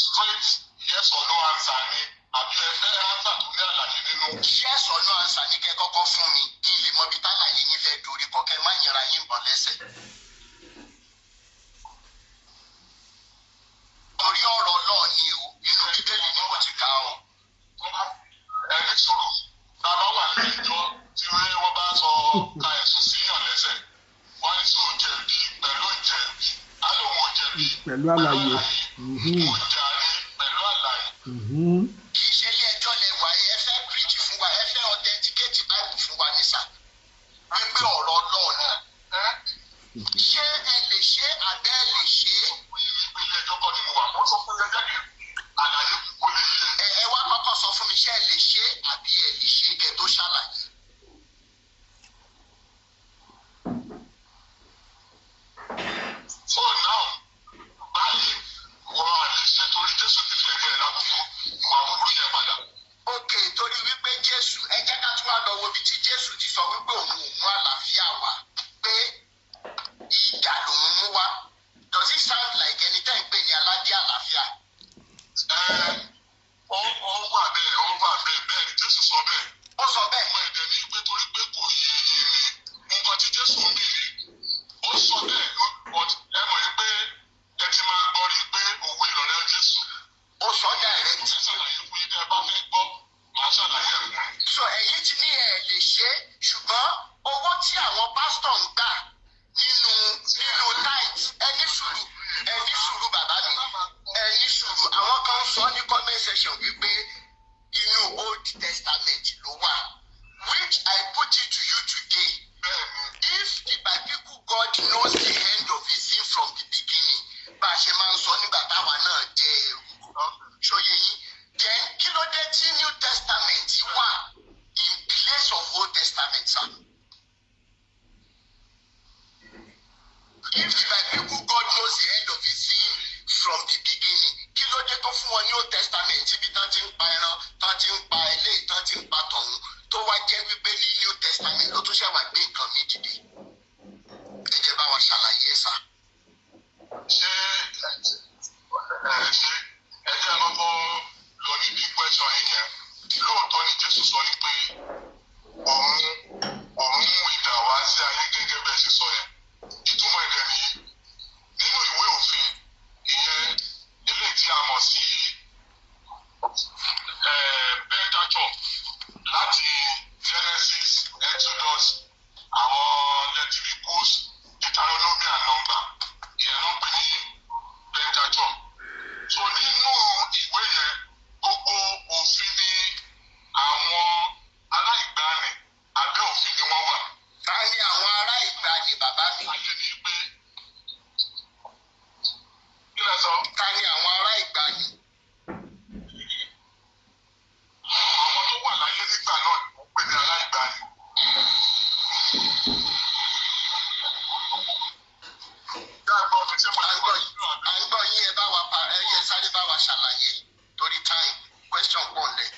straight yes or no answer ni àbí ẹ fẹ́ answer tó ní àlàyé nínú? Yes or no answer ni kẹ́ kọ́kọ́ fún mi kí n lè mọ ibi tálàyé yín fẹ́ dorí kọ kẹ́ má yẹra yín bọ̀ lẹ́sẹ̀. Torí ọ̀rọ̀ náà ni o, inú Bíbélì ni mo ti kà o. Ẹni sọ̀rọ̀ bàbá wà ní ìjọ tí wọ́n bá sọ ka ẹ̀sùn síyàn lẹ́sẹ̀, wọ́n ní sọ jẹ̀bi pẹ̀lú ìjẹ̀bi, alóhùn jẹ̀bi pẹ̀lú àlàyé, mo jàre pẹ̀lú àlàyé. Kì í ṣe ilé ẹjọ́ lẹ wà ẹ fẹ́ preach fún wa, ẹ fẹ́ authenticate Bible fún wa ní sà. Wípé ọ̀rọ̀ Ọlọ́run ṣé ẹ lè ṣe àbẹ́ ẹ lè ṣe? Ilé ẹjọ́ kọ́ ni mo wà, mo sọ fún ẹ jáde àlàyé kò lè ṣe. Ẹ wá kọ́kọ́ sọ fún mi ṣé ẹ lè ṣe àbí ẹ lè ṣe kẹ́ tó ṣàlàyé. So now, báyìí wọ́n á lè ṣe torí Jésù ti fi ẹ̀jẹ̀ lábùkù ìwà búburú yẹn padà. Ok, torí wípé Jésù, ẹ jẹ́ ká tún wá lọ wo ibi tí Jésù ti sọ wípé òun ò mú àlàáfíà wá, pé ìjà lòun mú wá. Does it sound like ẹni tẹ́ ń pè ní aládé àlàáfíà? Ó wà bẹ́ẹ̀ bẹ́ẹ̀ ni Jésù sọ bẹ́ẹ̀. Ó sọ bẹ́ẹ̀. Ọmọ ẹ̀dẹ̀ ni pé torí pé kò yé ni nǹkan tí Jésù ń bèèrè. Ó sọ bẹ́ẹ̀ ẹ mọ̀ pé ẹ ti máa gbọ́ rí pé òwe ìrọ̀lẹ́ Jésù. Ó sọ direct. Ẹ ṣàlàyé fún yín tẹ́ ẹ bá fẹ́ gbọ́, màá ṣàlàyé ẹ̀ fún yín. So ẹ̀yin ti ní ẹ̀ lè ṣe, ṣùgbọ́n owó tí àwọn pásítọ̀ ń gbà nínú tithe, ẹni sùúrù bàbá mi, ẹni sùúrù. Àwọn kan sọ ní comment section wípé inú Old Testament ló wà, which I put it to you today. If the biblical God knows the end of a thing from the beginning, bá a ṣe máa ń sọ nígbà táwa náà jẹ́ ẹrú, ṣòye yín, then kí ló dé tí New Testament wà in place of Old Testament, sir? If the biblical God knows the end of a thing from the beginning, kí ló dé tó fún wọn ní Old Testament ibi tán ti ń pa ẹran, tán ti ń pa eléyìí, tán ti ń pa tọ̀hún, tó wá jẹ́ wípé ní New Testament ló tún ṣẹ̀wá gbé nǹkan mi dìde? Ẹ jẹ́ bá wa ṣàlàyé ẹ̀ sà. Ṣé ẹ jẹ́ lọ́kọ́ lọ níbi question yìí yẹn? Lóòótọ́ ni Jésù sọ ní pé òun mú idà wá sí ayé gẹ́gẹ́ bẹ́ẹ̀ ṣe sọ yẹn. Ìtumọ̀ ẹ̀dẹ̀ nìyí. Nínú ìwé òfin ìyẹn eléyìí tí a mọ̀ sí Pentateuch láti Genesis, Exodus, àwọn Leviticus, Deuteronomy and Number. àgbọ̀ yín ẹ bá wa pa ẹyẹ sáré bá wa ṣàlàyé torí time question pọ̀ lẹ̀.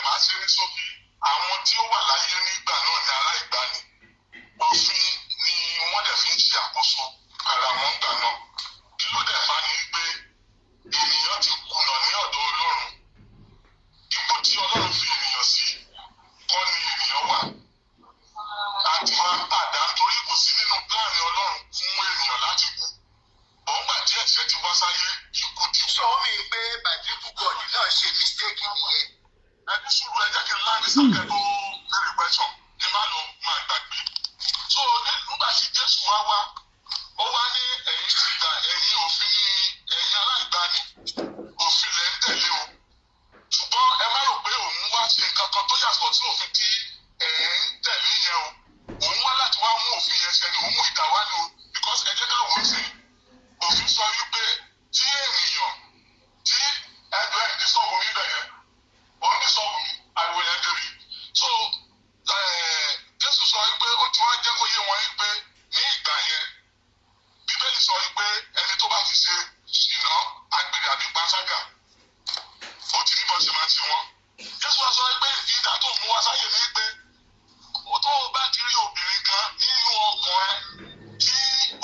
Màá ṣe ní ṣókí àwọn tí ó wà láyé nígbà náà ní ará ìgbàanì òfin ni wọ́n dẹ̀ fi ń ṣe àkóso ara wọn gbà náà kí ló dẹ̀ fa ni pé ènìyàn ti kùnà ní ọ̀dọ̀ Ọlọ́run ipò tí Ọlọ́run fi ènìyàn sí kọ́ ni ènìyàn wà láti máa padà nítorí kò sí nínú pílánì Ọlọ́run fún ènìyàn láti kú òun gbà tí ẹ̀ṣẹ̀ ti wá sáyé ikú ti wá. sọ mi pé bible god náà ṣe mistake nìyẹn. ẹni sùúrù ẹ jẹ́ kí n láti sàkẹ́ tó bẹ̀rẹ̀ pẹ́sàn kí n má lọ máa gbàgbé. so nígbà tí Jésù wá ó wá ní ẹ̀yin ti gbà ẹ̀yin òfin ẹ̀yin aláìgbani òfin lẹ́ ń tẹ̀lé o ṣùgbọ́n ẹ má rò pé òun wá ṣe nǹkan kan tó yàtọ̀ sí òfin tí ẹ̀ ń tẹ̀lé yẹn o òun wá láti wá mú òfin yẹn ṣẹ ni òun mú ìdá wá ni o because ẹ jẹ́ ká wò ó sí òfin sọ wípé tí ènìyàn tí ẹgbẹ́ ní sọ́ọ̀bù mi bẹ̀yẹn òun ní sọ́ọ̀bù mi àìwò yẹn débi so Jésù sọ wípé ó ti wá jẹ́ kó yé wọn wípé ní ìgbà yẹn Bíbélì sọ wípé ẹni tó bá ti ṣe ìná àgbèrè àbí panṣágà ó ti ní bọ́ ṣe máa ti wọ́n Jésù wá sọ wípé ìdá tó mú wá sáyé ni wípé tó o bá ti rí obìnrin kan nínú ọkàn ẹ tí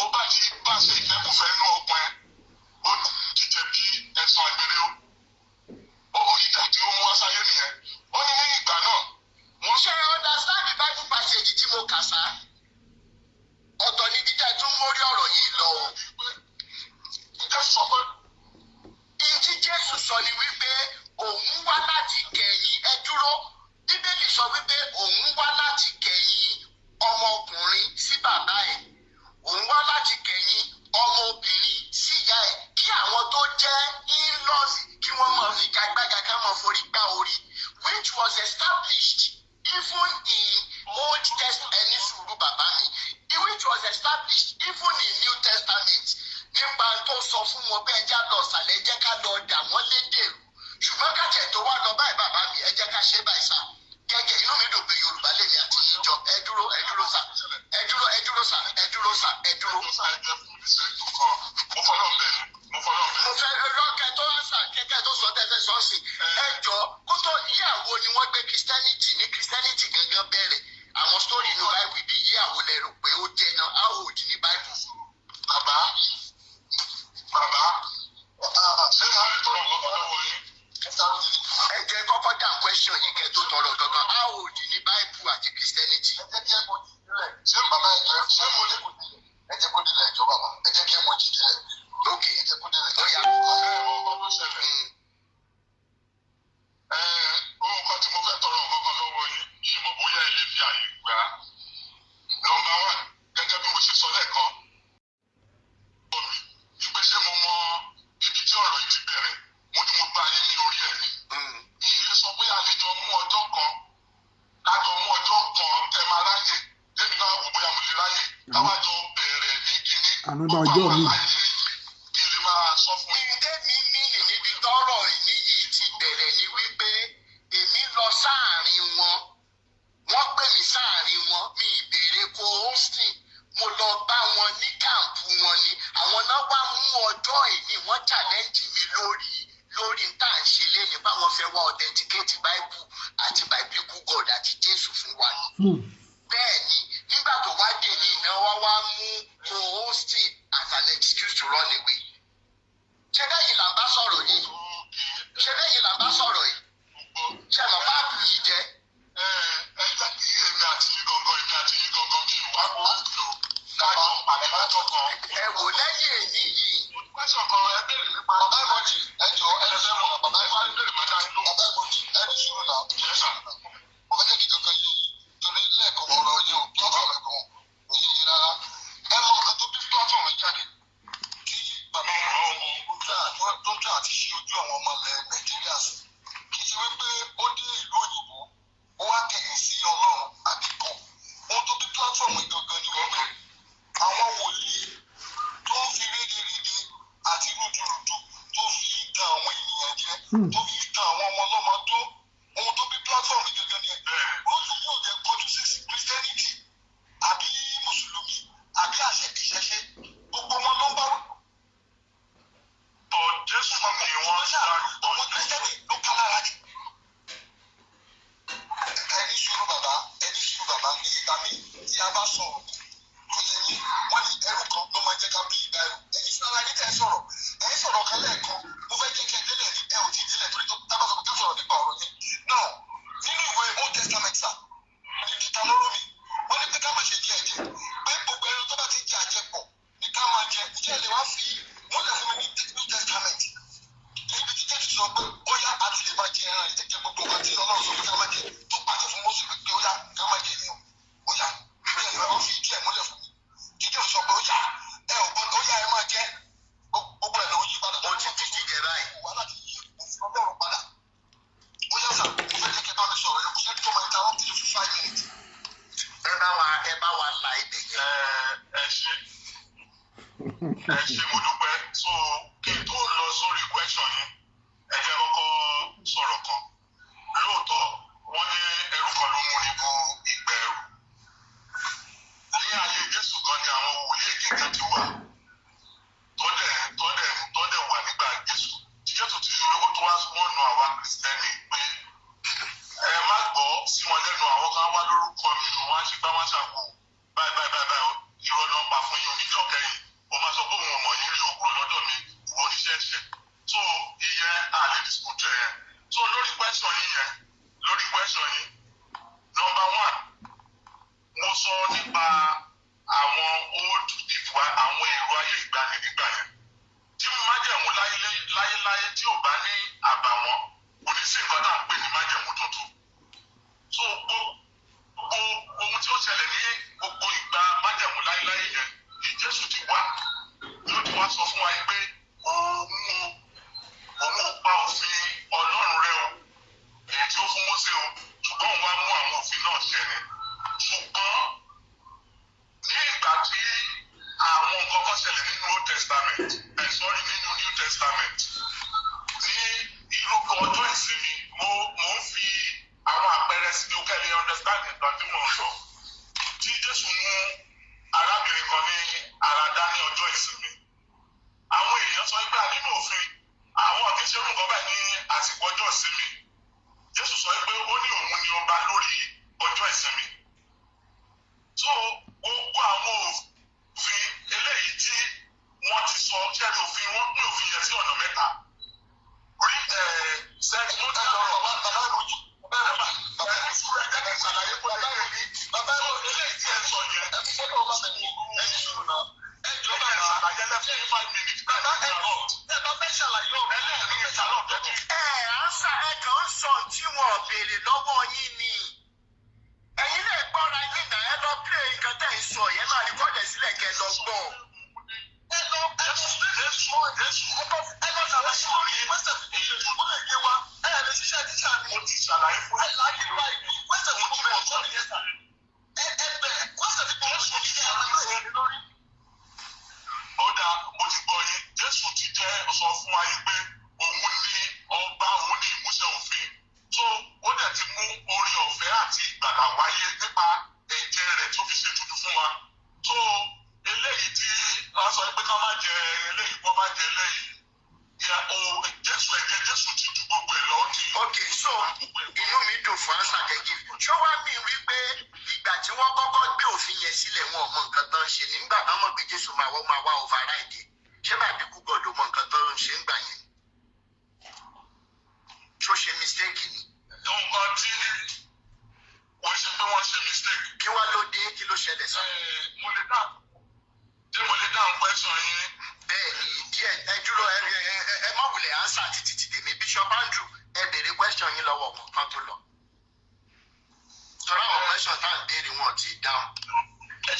o bá ti bá ṣe ìfẹ́kùfẹ́ nínú ọkàn ẹ ó ti jẹ̀bi ẹ̀sùn àgbèrè o ìdá tí ó mú wá sáyé nìyẹn ó ní ní ìgbà náà wọ́n ṣe understand the bible passage tí mo kà sá ọ̀tọ̀ níbi tí a tún mórí ọ̀rọ̀ yìí lọ o. ìdí Jésù sọ ni wípé òun wá láti kẹ̀yìn ẹ dúró Bíbélì sọ wípé òun wá láti kẹ̀yìn ọmọkùnrin sí bàbá ẹ̀ òun wá láti kẹ̀yìn ọmọbìnrin sí ìyá ẹ̀ kí àwọn tó jẹ́ in-laws kí wọ́n máa fi gagbága ká máa forí gbá orí which was established even in Old Testament ẹni sùúrù bàbá mi which was established even in New Testament nípa tó sọ fún wọn pé ẹjá lọ sàlẹ̀ ẹjẹ́ ká lọ dà wọ́n lédèrú ṣùgbọ́n kàtẹ́ tó wá lọ báyìí bàbá mi ẹjẹ́ ká ṣe báyìí sá gẹ́gẹ́ inú mi dùn pé Yorùbá lèmi àti ìjọ ẹ dúró sá ẹ dúró sá ẹ dúró. mo fẹ́ lọ́kẹ́ tó wá sà kẹ́kẹ́ tó sọ tẹ́fẹ́ sọ́ọ̀sì ẹ jọ kó tó ìyàwó ni wọ́n gbé Christianity ní Christianity gangan bẹ̀rẹ̀ àwọn story inú Bible bí ìyàwó lẹ rò pé ó jẹ náà how old ní Bible. bàbá ṣé máa ń tọrọ ọmọ lọ́wọ́ yín. ẹ jẹ́ kọ́kọ́ dá question yìí kẹ́ tó tọrọ gangan how old ní Bible àti Christianity. ẹ jẹ́ kí ẹ mọ jìdílẹ̀ ṣé bàbá ẹ jẹ́ ṣé mo lè kò dilẹ̀ ẹ jẹ́ kó dilẹ̀ ìjọ bàbá ẹ jẹ́ kí ẹ mọ jìdílẹ̀ ok ẹ jẹ́ kó dilẹ̀. ó yà ọmọ tó ṣẹlẹ̀ ohun kan tí mo fẹ́ tọrọ gangan lọ́wọ́ yín ìmọ̀ bóyá ẹ lè fi àyè gbà á. Number 1 gẹ́gẹ́ bí mo ṣe sọ lẹ́ẹ̀kan ìpè ṣé mo mọ ibi tí ọ̀rọ̀ yìí ti bẹ̀rẹ̀ mo ní mo gbà yín ní orí ẹ̀ ni. ìyè sọ pé àlejò mú ọjọ́ kan lájọ mú ọjọ́ kan tẹ máa ráyè lẹ́nu náà wò bóyá mo lè ráyè káwájọ bẹ̀rẹ̀ ní kíní. ànádà ọjọ́ mi. kí lè máa sọ fún yín. ìdè mi mìíní níbi tọ́rọ̀ níyì ti bẹ̀rẹ̀ ni wípé èmi lọ sáàrin wọn wọ́n pè mí sáàrin wọn mi ìbéèrè kó hosting mo lọ bá wọn ní kàǹpù wọn ni àwọn náà wá mú ọjọ́ ìní wọ́n challenge mi lórí tá à ń ṣe léni báwọn fẹ́ wá authenticate Bible àti biblical God àti Jésù fún wa ni. bẹ́ẹ̀ ni nígbà tó wá dé ní iná wá mú kó hosting as an excuse to run away. ṣé lẹ́yìn là ń bá sọ̀rọ̀ yìí ṣé mọ̀ báàbù yìí jẹ́. ẹ jẹ́ kí èmi àti yín gangan kí n wá kó lò kájọ pàdé lọ́jọ́ kan. ẹ wò lẹ́yìn èyí yìí. pẹ́sàn kan ẹ bèrè nípa bàbá ìmọ̀jì ẹ jọ ẹ fẹ́ mọ̀ bàbá ìmọ̀jì bèrè máa dá inú. bàbá ìmọ̀jì ẹ ní sùúrù náà. yẹ sà. mo fẹ́ kí kankan yìí torí lẹ́ẹ̀kan ọ̀rọ̀ yìí ò platform ẹ̀kan kò yé yín rárá. ẹ mọ nǹkan tó bí platform jáde kí bàbá ọmọ tó ń tà àti ṣí ojú àwọn ọmọ ilẹ̀ Nàìjíríà sí kì í ṣe wípé ó dé ìlú òyìnbó ó wá kẹ̀yìn sí Ọlọ́run àbíkan ohun tó bí platform gangan ni wọ́n pè àwọn wòlíì tó ń fi rédèrèdè àti rúdurùdu tó fi ń tan àwọn ènìyàn jẹ tó fi ń tan àwọn ọmọ ọlọ́mọ tó ohun tó bí platform gangan ni rọ́ọ̀lù yóò jẹ́ kọjú sí Christianity àbí mùsùlùmí àbí ìṣẹ̀ṣe lè wá fi wọ́n lè fún mi ní New Testament níbi tí Jésù sọ pé ó yá àti lè máa jẹ ẹran ìjẹjẹ gbogbo nǹkan tí Ọlọ́run sọ pé ká má jẹ tó pàṣẹ fún Mósè pé ó yá ká má jẹ ni ó yá bẹ́ẹ̀ ni wọ́n fi ìdí ẹ̀ múlẹ̀ fún mi tí Jésù sọ pé ó yá ẹ ò gbọ́n tó yá ẹ máa jẹ gbogbo ẹ̀ ló yí padà. ó ti dídì jẹ báyìí. wà láti yí òfin Ọlọ́run padà ó yá sà mo fẹ́ kẹ́ bá mi sọ̀rọ̀ ẹ kò sẹ́ni tó máa interrupt you for 5 minutes. ẹ bá wa la ibẹ̀ yẹn. ẹ ṣe mo dúpẹ́ so kí n tó lọ sórí question yín ẹ jẹ́ kọ́kọ́ sọ̀rọ̀ kan lóòótọ́ wọ́n ní ẹrú kan ló mú ní bu ìgbẹ́ ẹrú ní ayé Jésù kan ní àwọn wòlíì èké kan ti wà tọ́dẹ̀ wà nígbà Jésù tí Jésù ti ó tó wá wọ́n nu àwa Kristẹni pé ẹ má gbọ́ sí wọn lẹ́nu àwọn kan wá lórúkọ mi wọ́n á ṣe bá wọn ṣàwò báyìí irọ́ náà pa fún yín oníjọ́ kẹyìn ó máa sọ pé òun ọmọ yìí rí o kúrò lọ́dọ̀ mi ìwọ oníṣẹ́ ẹ̀ṣẹ̀ so ìyẹn àlè dispute yẹn so lórí question yín number 1 mo sọ nípa àwọn old ìwà àwọn èrò ayé ìgbani nígbà yẹn tí májẹ̀mú láyéláyé tí ò bá ní àbàwọ́n kò ní sí nǹkan tá à ń pè ní májẹ̀mú tuntun so gbogbo ohun tí ó ṣẹlẹ̀ ní gbogbo ìgbà májẹ̀mú láyéláyé yẹn ni Jésù ti wá ló ti wá sọ fún wa pé òun ò pa òfin Ọlọ́run rẹ o èyí tí ó fún Mósè o ṣùgbọ́n òun wá mú àwọn òfin náà ṣẹ ni ṣùgbọ́n ní ìgbà tí àwọn nǹkan kan ṣẹlẹ̀ nínú Old Testament nínú New Testament ní irú ọjọ́ ìsinmi mo ń fi àwọn àpẹẹrẹ sí ní kẹ́lẹ́ understand nígbà tí mo ń sọ tí Jésù mú arábìnrin kan ní ara dá ní ọjọ́ ìsinmi àwọn èèyàn sọ pé nínú òfin àwọn kì í ṣe orúkọ báyìí ní àsìkò ọjọ́ ìsinmi Jésù sọ pé ó ní òun ni ọba lórí ọjọ́ ìsinmi so gbogbo àwọn òfin eléyìí tí wọ́n ti sọ ṣẹ́rí òfin wọ́n pín òfin yẹn sí ọ̀nà mẹ́ta rí sẹ́ẹ̀tì ló ti lọ́rọ̀ bàbá ìròyìn bàbá ìṣúra ẹ̀jẹ̀ kì í ṣàlàyé fún bàbá ìròyìn eléyìí tí ẹ sọ yẹn ẹ fi fọ́tò ọba mi ẹ ti sùn náà ẹ jọ bá ṣàlàyé lẹ́fún 5 minutes bàbá ẹ bá fẹ́ ṣàlàyé ọ̀rẹ́ lẹ́ẹ̀rin ìṣàlọ̀ àṣà ẹ kàn ń sọ tí wọn béèrè lọ́wọ́ yín ni ẹ̀yin lè gbọ́ra yín náà ẹ lọ play nǹkan tẹ̀ ń sọ yẹn máa rìkọ́dẹ̀ sílẹ̀ kẹ́ lọ gbọ́. Ó dáa, mo ti gbọ́ yín. Jésù ti jẹ́ sọ fún wa yín pé òun ní ọba, òun ní ìmúṣẹ òfin. So ó dẹ̀ ti mú orí ọ̀fẹ́ àti ìgbàlà wáyé nípa ẹ̀jẹ̀ rẹ̀ tó fi ṣe tuntun fún wa. So eléyìí tí wọ́n sọ pé ká má jẹ eléyìí kó má jẹ eléyìí. Jésù ti ju gbogbo ẹ̀ lọ. Ok, so inú mi dùn fún ansa kẹ́kẹ́. Ṣé wàá mi wí pé ìgbà tí wọ́n kọ́kọ́ gbé òfin yẹn sílẹ̀ wọn ò mọ nǹkan tó ń ṣe nígbà tó mọ̀ pé Jésù máa wá override. Ṣé bàbí kú gbọ́dọ̀ mọ nǹkan tó ń ṣe ń gbà yẹn? Ṣó ṣe mistake ni? Nǹkan tí wọ́n ṣe pé wọ́n ṣe mistake. Kí wá ló dé? Kí ló ṣẹlẹ̀ sá? Mo lè dáhùn question yín. Bẹ́ẹ̀ni díẹ̀ ẹ dúró ẹ má wulẹ̀ ansa títí tèmi Bishop Andrew ẹ béèrè question yín lọ́wọ́ wọn kan tó lọ. Sọ̀rọ̀ àwọn question tá à ń béèrè wọn tí ì dáhùn. Ẹ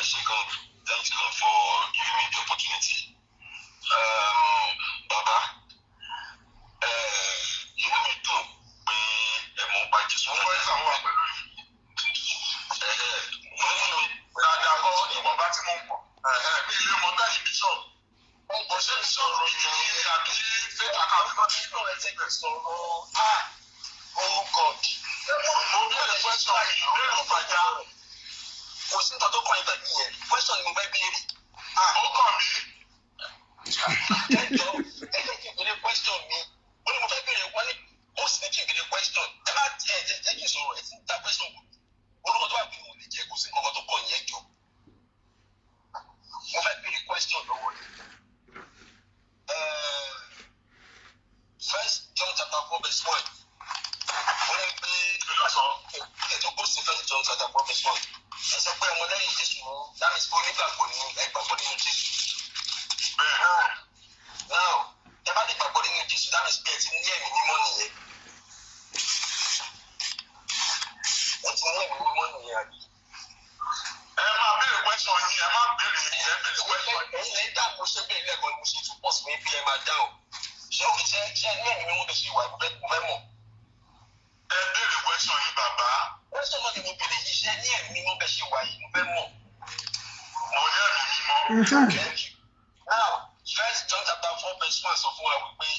ṣé gan. Thank you God for giving me the opportunity. Bàbá, inú mi dùn pé ẹ mọ̀ ń pa Jésù. Mo fẹ́ sàwọn àpẹẹrẹ yìí. Dáadáa kọ́ ìwọ̀nba tí mo ń pọ̀. Mi ìlú mọ̀ báyìí Bishop. Mo ṣe Bishop yìí àbí fake account náà tí inú ẹ̀ ti gbẹ̀ sọ̀rọ̀. Oh God. Mo bẹ̀rẹ̀ question yìí lérò fàjà. Kò sí nǹkan tó kàn yín pẹ̀lú yẹn. Question ni mo fẹ́ béèrè. Ó kàn mí. Ẹjọ́ ẹ jẹ́ kí n béèrè question mi. Ó ní mo fẹ́ béèrè wọ́n ní ó sì ní kí n béèrè question. Ẹ má jẹ́ kí n sọ̀rọ̀ ẹ̀ sí ta question kù. Olúkọ tó wà bí mo lè jẹ́ kò sí nǹkan tó kàn yẹn jọ. Mo fẹ́ béèrè question lọ́wọ́ yìí. First John chapter 4 verse 1. Ó ní pé ètò kó sí First John chapter 4 verse 1. Ẹ sọ pé ọmọlẹ́yìn Jésù dámì sí onígbàgbọ́ ní ẹgbàgbọ́ ní má béèrè ẹ béèrè question. ẹ̀yin lẹ́yìn dá mo ṣe bẹ́ẹ̀ lẹ́kọ̀ọ́ ni mo ṣe tún pọ̀ sí mi bí ẹ máa dáhùn. ṣé òkè ṣe ní ẹ̀mí mímọ́ lè ṣe ìwà ìbẹ́ mọ̀. ẹ béèrè question yìí bàbá. question náà ni mo béèrè yìí ṣe ní ẹ̀mí mímọ́ bẹ́ẹ̀ ṣe wà yìí mo fẹ́ mọ̀. mo ní ẹ̀mí mímọ́. Now, 1 John chapter 4 verse 1 sọ fún wa wípé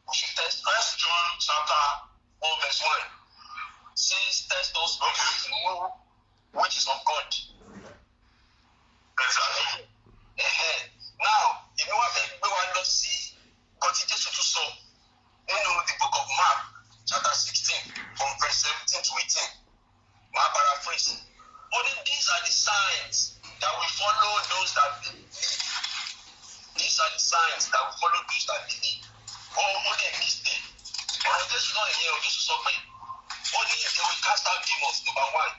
we should test 1 John chapter 4 verse 1 says test us to know which is of God. Exactly. Now, èmi wá fẹ́ gbé wa lọ sí nǹkan tí Jésù tún sọ nínú the book of Mark chapter 16 from verse 17 to 18. Màá paraphrase. Only these are the signs that will follow those that believe. These are the signs that will follow those that believe. Only in this day. Ọ̀rọ̀ Jésù náà yẹn o, Jésù sọ pé only they will cast out demons, number one.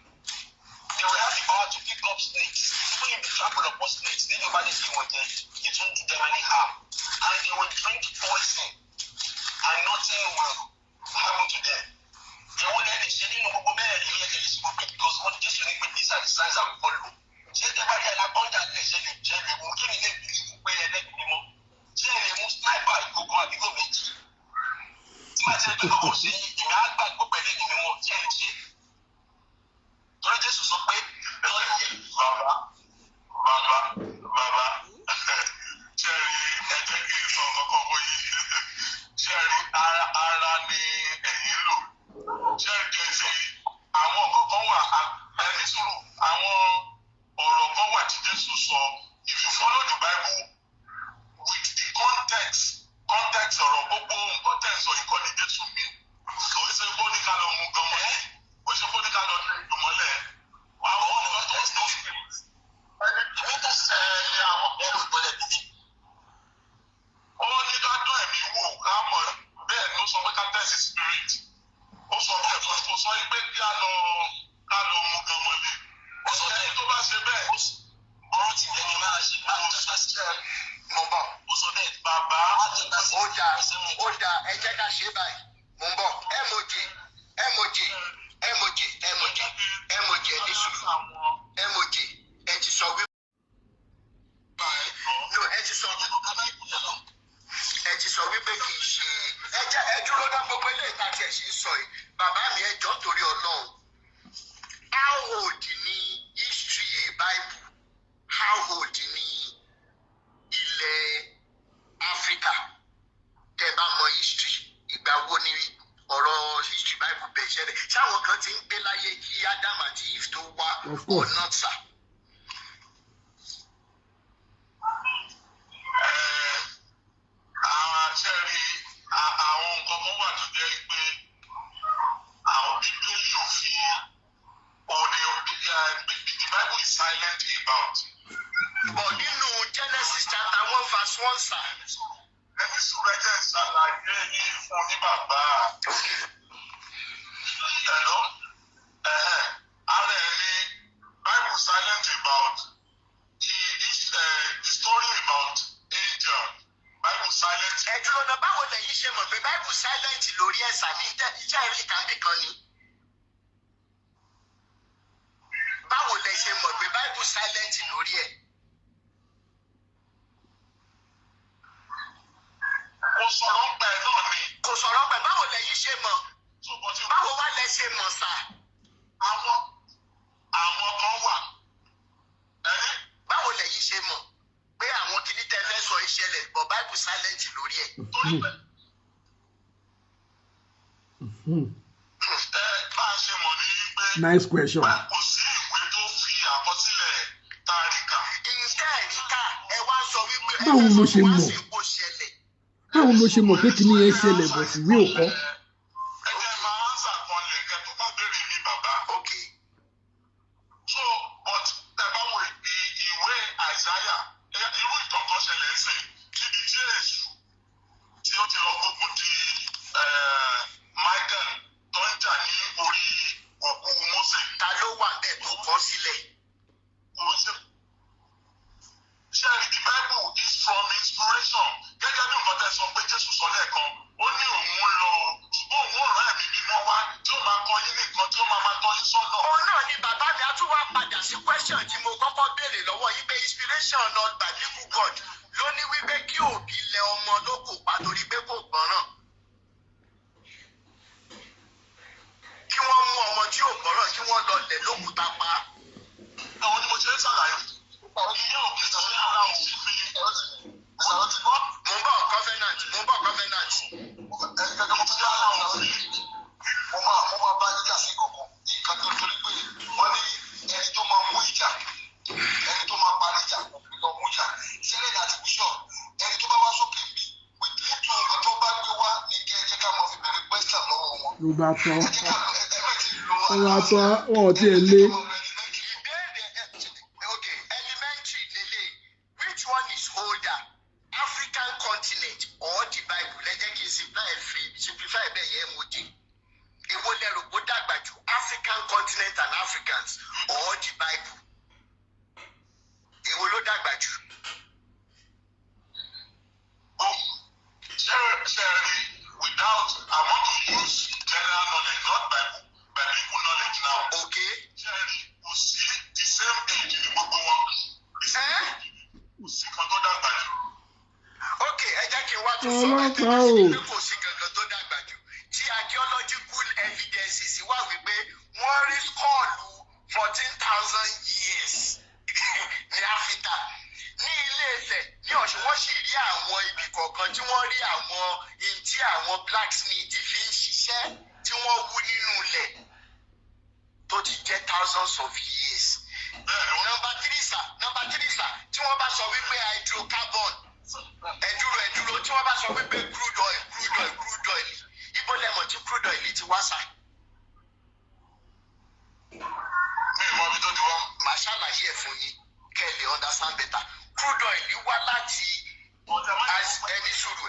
They will have the power to pick up snakes. Even if they trample upon snakes, they nobody see what it won't do them any harm. And they will drink poison, and nothing will happen to them. They won't let it say, no, go back and hear this because what Jésù ní pé these are the signs that will follow. Ṣé ẹ bá rí alákọ̀ọ́jà lè ṣe lè jẹ́ lè mú kí ni lè bí pé ẹlẹ́gbẹ̀ẹ́ mímọ́? Ṣé ẹ lè mú sniper ìkókó àdúgbò méjì? Tí màá ti rí pé kókó ṣe yí, ìmọ̀ àgbàgbọ́ pẹ̀lú ẹ̀mí mímọ́ tí ẹ lè ṣe. Torí Jésù sọ pé bàbá Jerry ẹ jẹ́ kí n sọ kọ́kọ́ fún yín. Jerry ara ni ẹ̀yin lò. Jerry kì í ṣe àwọn kọ̀ọ̀kan wà ẹni sùúrù àwọn ọ̀rọ̀ kan wà tí Jésù sọ. If you follow the Bible with the context ọ̀rọ̀ gbogbo nǹkan tẹ̀ ń sọ yìí kọ́ ni Jésù mi. Kò ń ṣe bó ní ká lọ mú gan mọ́. Kò ń ṣe bó ní ká lọ dùn mọ́lẹ̀. Àwọn ọ̀rọ̀ tó ń sọ ẹni tó ṣe ní àwọn ọ̀rọ̀ ìgbọ́lẹ̀ bíbí. Ó ní ká dún ẹ̀mí wò ká mọ̀ bẹ́ẹ̀ ni ó sọ pé ká tẹ̀sí spirit. Ó sọ bẹ́ẹ̀ kan kò sọ pé kí á lọ mú gan mọ́lẹ̀. Ó sọ ẹni tó bá ṣe bẹ́ẹ̀ ọ̀rọ̀ tí ìyẹn ni máa ṣe máa ṣe mo bọ̀. Ó sọ bẹ́ẹ̀ bàbá. ó dà ẹ jẹ́ ká ṣe báyìí. Mo ń bọ̀ emoji ní sùúrù. Emoji ẹ ti sọ wípé. No, ẹ ti sọ wípé kì í ṣe ẹ dúró dá gbogbo ilé ìta tí ẹ ṣe ń sọ yìí. Bàbá mi ẹ jọ̀ọ́ torí Ọlọ́run. How old ni history Bible? How old ni ilẹ̀ Áfíríkà? Tẹ́ bá mọ history, ìgbà wo ni ọ̀rọ̀ history Bible bẹ̀ ṣẹlẹ̀? Ṣáwọn kan ti ń gbé láyé kí Adam àti Eve tó wá or not, sir? Àwọn nǹkan kan wà tó jẹ́ pé àwọn Bíbélì ò fi the Bible is silent about. But nínú Genesis chapter 1 verse 1, sir. Ẹni sùúrù ẹ jẹ́ ṣàlàyé yìí fún ní bàbá. Hello? Ara ẹ̀ ni Bible silent about the story about angel. Bible silent. Ẹ dúró náà báwo lẹ̀yin ṣe mọ̀ pé Bible silent lórí ẹ̀sà ní ìjẹ́ ìrí ìkànnì kan ni? Báwo lẹ ṣe mọ̀ pé Bible silent lórí ẹ̀? Kò sọ̀rọ̀ pẹ̀ náà ni. Kò sọ̀rọ̀ pẹ̀ báwo lẹ̀yin ṣe mọ̀? Báwo wá lẹ ṣe mọ̀ sà? Àwọn kan wà. Báwo lẹ̀yin ṣe mọ̀ pé àwọn kìíní tẹ́ fẹ́ sọ ìṣẹ̀lẹ̀ bọ̀ Bible silent lórí ẹ̀? Bá a ṣe mọ̀ ní pé. Nice question. Kò sí ìwé tó fi àkọsílẹ̀ tàríkà. Ìṣe ẹ̀ríkà ẹ wá sọ wípé báwo ló ṣe mọ̀? Báwo ló ṣe mọ̀ pé kìíní yẹn ṣẹlẹ̀ bọ̀ sí ìwé òkọ́? Ẹ jẹ́ máa ń ṣàkọọ́lẹ̀ kẹ́ tó bá béèrè ní bàbá. Okay. So but ẹ bá wo ìwé Àìsáyà irú ìtàn kan ṣẹlẹ̀ ń sìn níbi tí Èṣù tí ó ti lọ gbógun ti Michael tó ń jà ní orí òkú Mósè. Ta ló wà bẹ́ẹ̀ tó kọ sílẹ̀? Ṣé the Bible is from inspiration? Gẹ́gẹ́ bí nǹkan tẹ́ sọ pé Jésù sọ lẹ́ẹ̀kan, ó ní òun lọ ṣùgbọ́n òun rán ẹ̀mí mímọ́ wá tí ó máa kọ́ yín nìkan tí ó máa tọ́ yín sọ́nà. Òun náà ni bàbá mi á tún wá padà sí question tí mo kọ́kọ́ béèrè lọ. salvation not by people God ló ní wípé kí òbí lẹ ọmọ lóko pa torí pé kò gbọ́ràn. Kí wọ́n mú ọmọ tí ò gbọ́ràn kí wọ́n lọ lẹ̀ lókùúta pa. Àwọn ni mo ṣe ń ṣàlàyé. Ọ̀rọ̀ yìí yóò kí sọ̀rọ̀ yàrá òun fi ọ̀rọ̀ ti gbọ́. Mo ń bọ̀ covenant. Ẹ̀ẹ́dẹ̀gbẹ̀rún mo tún yá àwọn ọ̀rọ̀ yìí. Mo máa bá yíjà sí kọ̀ọ̀kan. Nǹkan tó torí pé wọ́n ní ẹni tó máa mú ìjà, ẹni tó máa parí ìjà kò fi lọ mú ìjà. Ṣẹlẹ̀ àti bíṣọ̀, ẹni tó bá wá sókè bí, pẹ̀lú nǹkan tó bá gbé wá ní kí ẹ jẹ́ ká máa fi bèrè pẹ́sítà lọ́wọ́ wọn. ló bá tán wọn ò tiẹ̀ lé. Which one is older, African continent or the Bible? Ẹ jẹ́ kí n simplify bẹ́ẹ̀ yẹn mo dé. Èwo lẹ́rù kó dàgbà jù, African continent and Africans or the Bible? Èwo ló dàgbà jù? Without, I want to use general knowledge, not biblical knowledge now. Okay. Jerry, we see the same age in gbogbo wọn. Kò sí kan tó dàgbà jù. Okay, ẹ jẹ́ kí n wá tún sọ ẹ tẹ́lẹ̀ sí pé kò sí kankan tó dàgbà jù. Tí archaeological evidences wà wípé wọ́n rí skọ́ọ̀lù 14,000 years ní Áfíríkà. Ní Ilé-Ifẹ̀ ní Ọ̀ṣun wọ́n sì rí àwọn ibì kọ̀ọ̀kan tí wọ́n rí àwọn tí àwọn blacksmith fi ń ṣiṣẹ́ tí wọ́n wú nínú ilẹ̀ tó ti jẹ́ thousands of years. Number three sir, tí wọ́n bá sọ wípé hydrocarbon ẹ̀dúró tí wọ́n bá sọ wípé crude oil ibo lẹ́mọ̀ tí crude oil ti wá sá. Mi ò mọ ibi tó ti wá. Màá ṣàlàyé ẹ̀ fún yín kẹ́ ẹ lè understand better. Crude oil wá láti ẹni sùúrù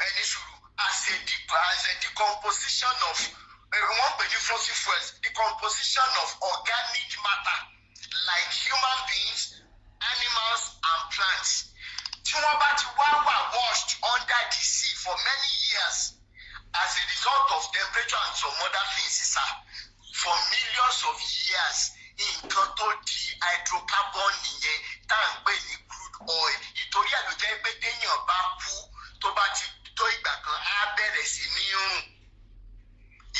as a decomposition of wọ́n pè ní fossil fuels, decomposition of organic matter like human beings, animals and plants. Tí wọ́n bá ti wá wà washed under the sea for many years as a result of temperature and some other things sir, for millions of years nǹkan tó di hydrocarbon nìyẹn tá à ń pè ní crude oil. Ìtorí ẹ̀ ló jẹ́ pé téèyàn bá kú tó bá ti tó ìgbà kan á bẹ̀rẹ̀ sí ní rùn.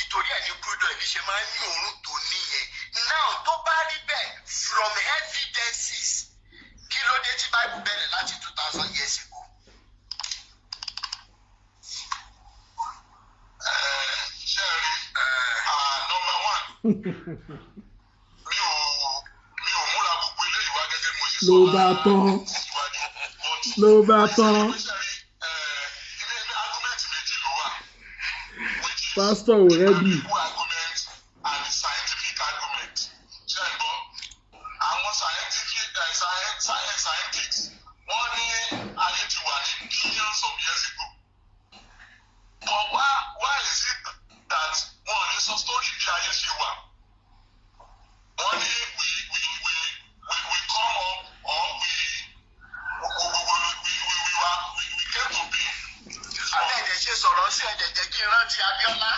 Ìtorí ẹ̀ ní crude oil ṣe máa ń ní òórùn tó níyẹn. Now tó bá rí bẹ́ẹ̀ from evidences kí ló dé tí Bible bẹ̀rẹ̀ láti 2000 years ago? Jerry, number one. Mi ò múra gbogbo eléyìí wá gẹ́gẹ́ bí mo ṣe sọ. ló bá tán. Argument méjì ló wà. Pastor ò rẹ́dì. Argument and scientific argument. Ṣé ẹ gbọ́? Àwọn scientists wọ́n ní ayé ti wà ní billions of years ago. But why is it that wọ́n lè sọ story bí ayé ṣe wà? Wọ́n ní we come up or we came to be. Adẹ́jẹ́ ṣe sọ̀rọ̀ sí ẹ̀jẹ̀ jẹ́ kí n rántí Abíọ́lá,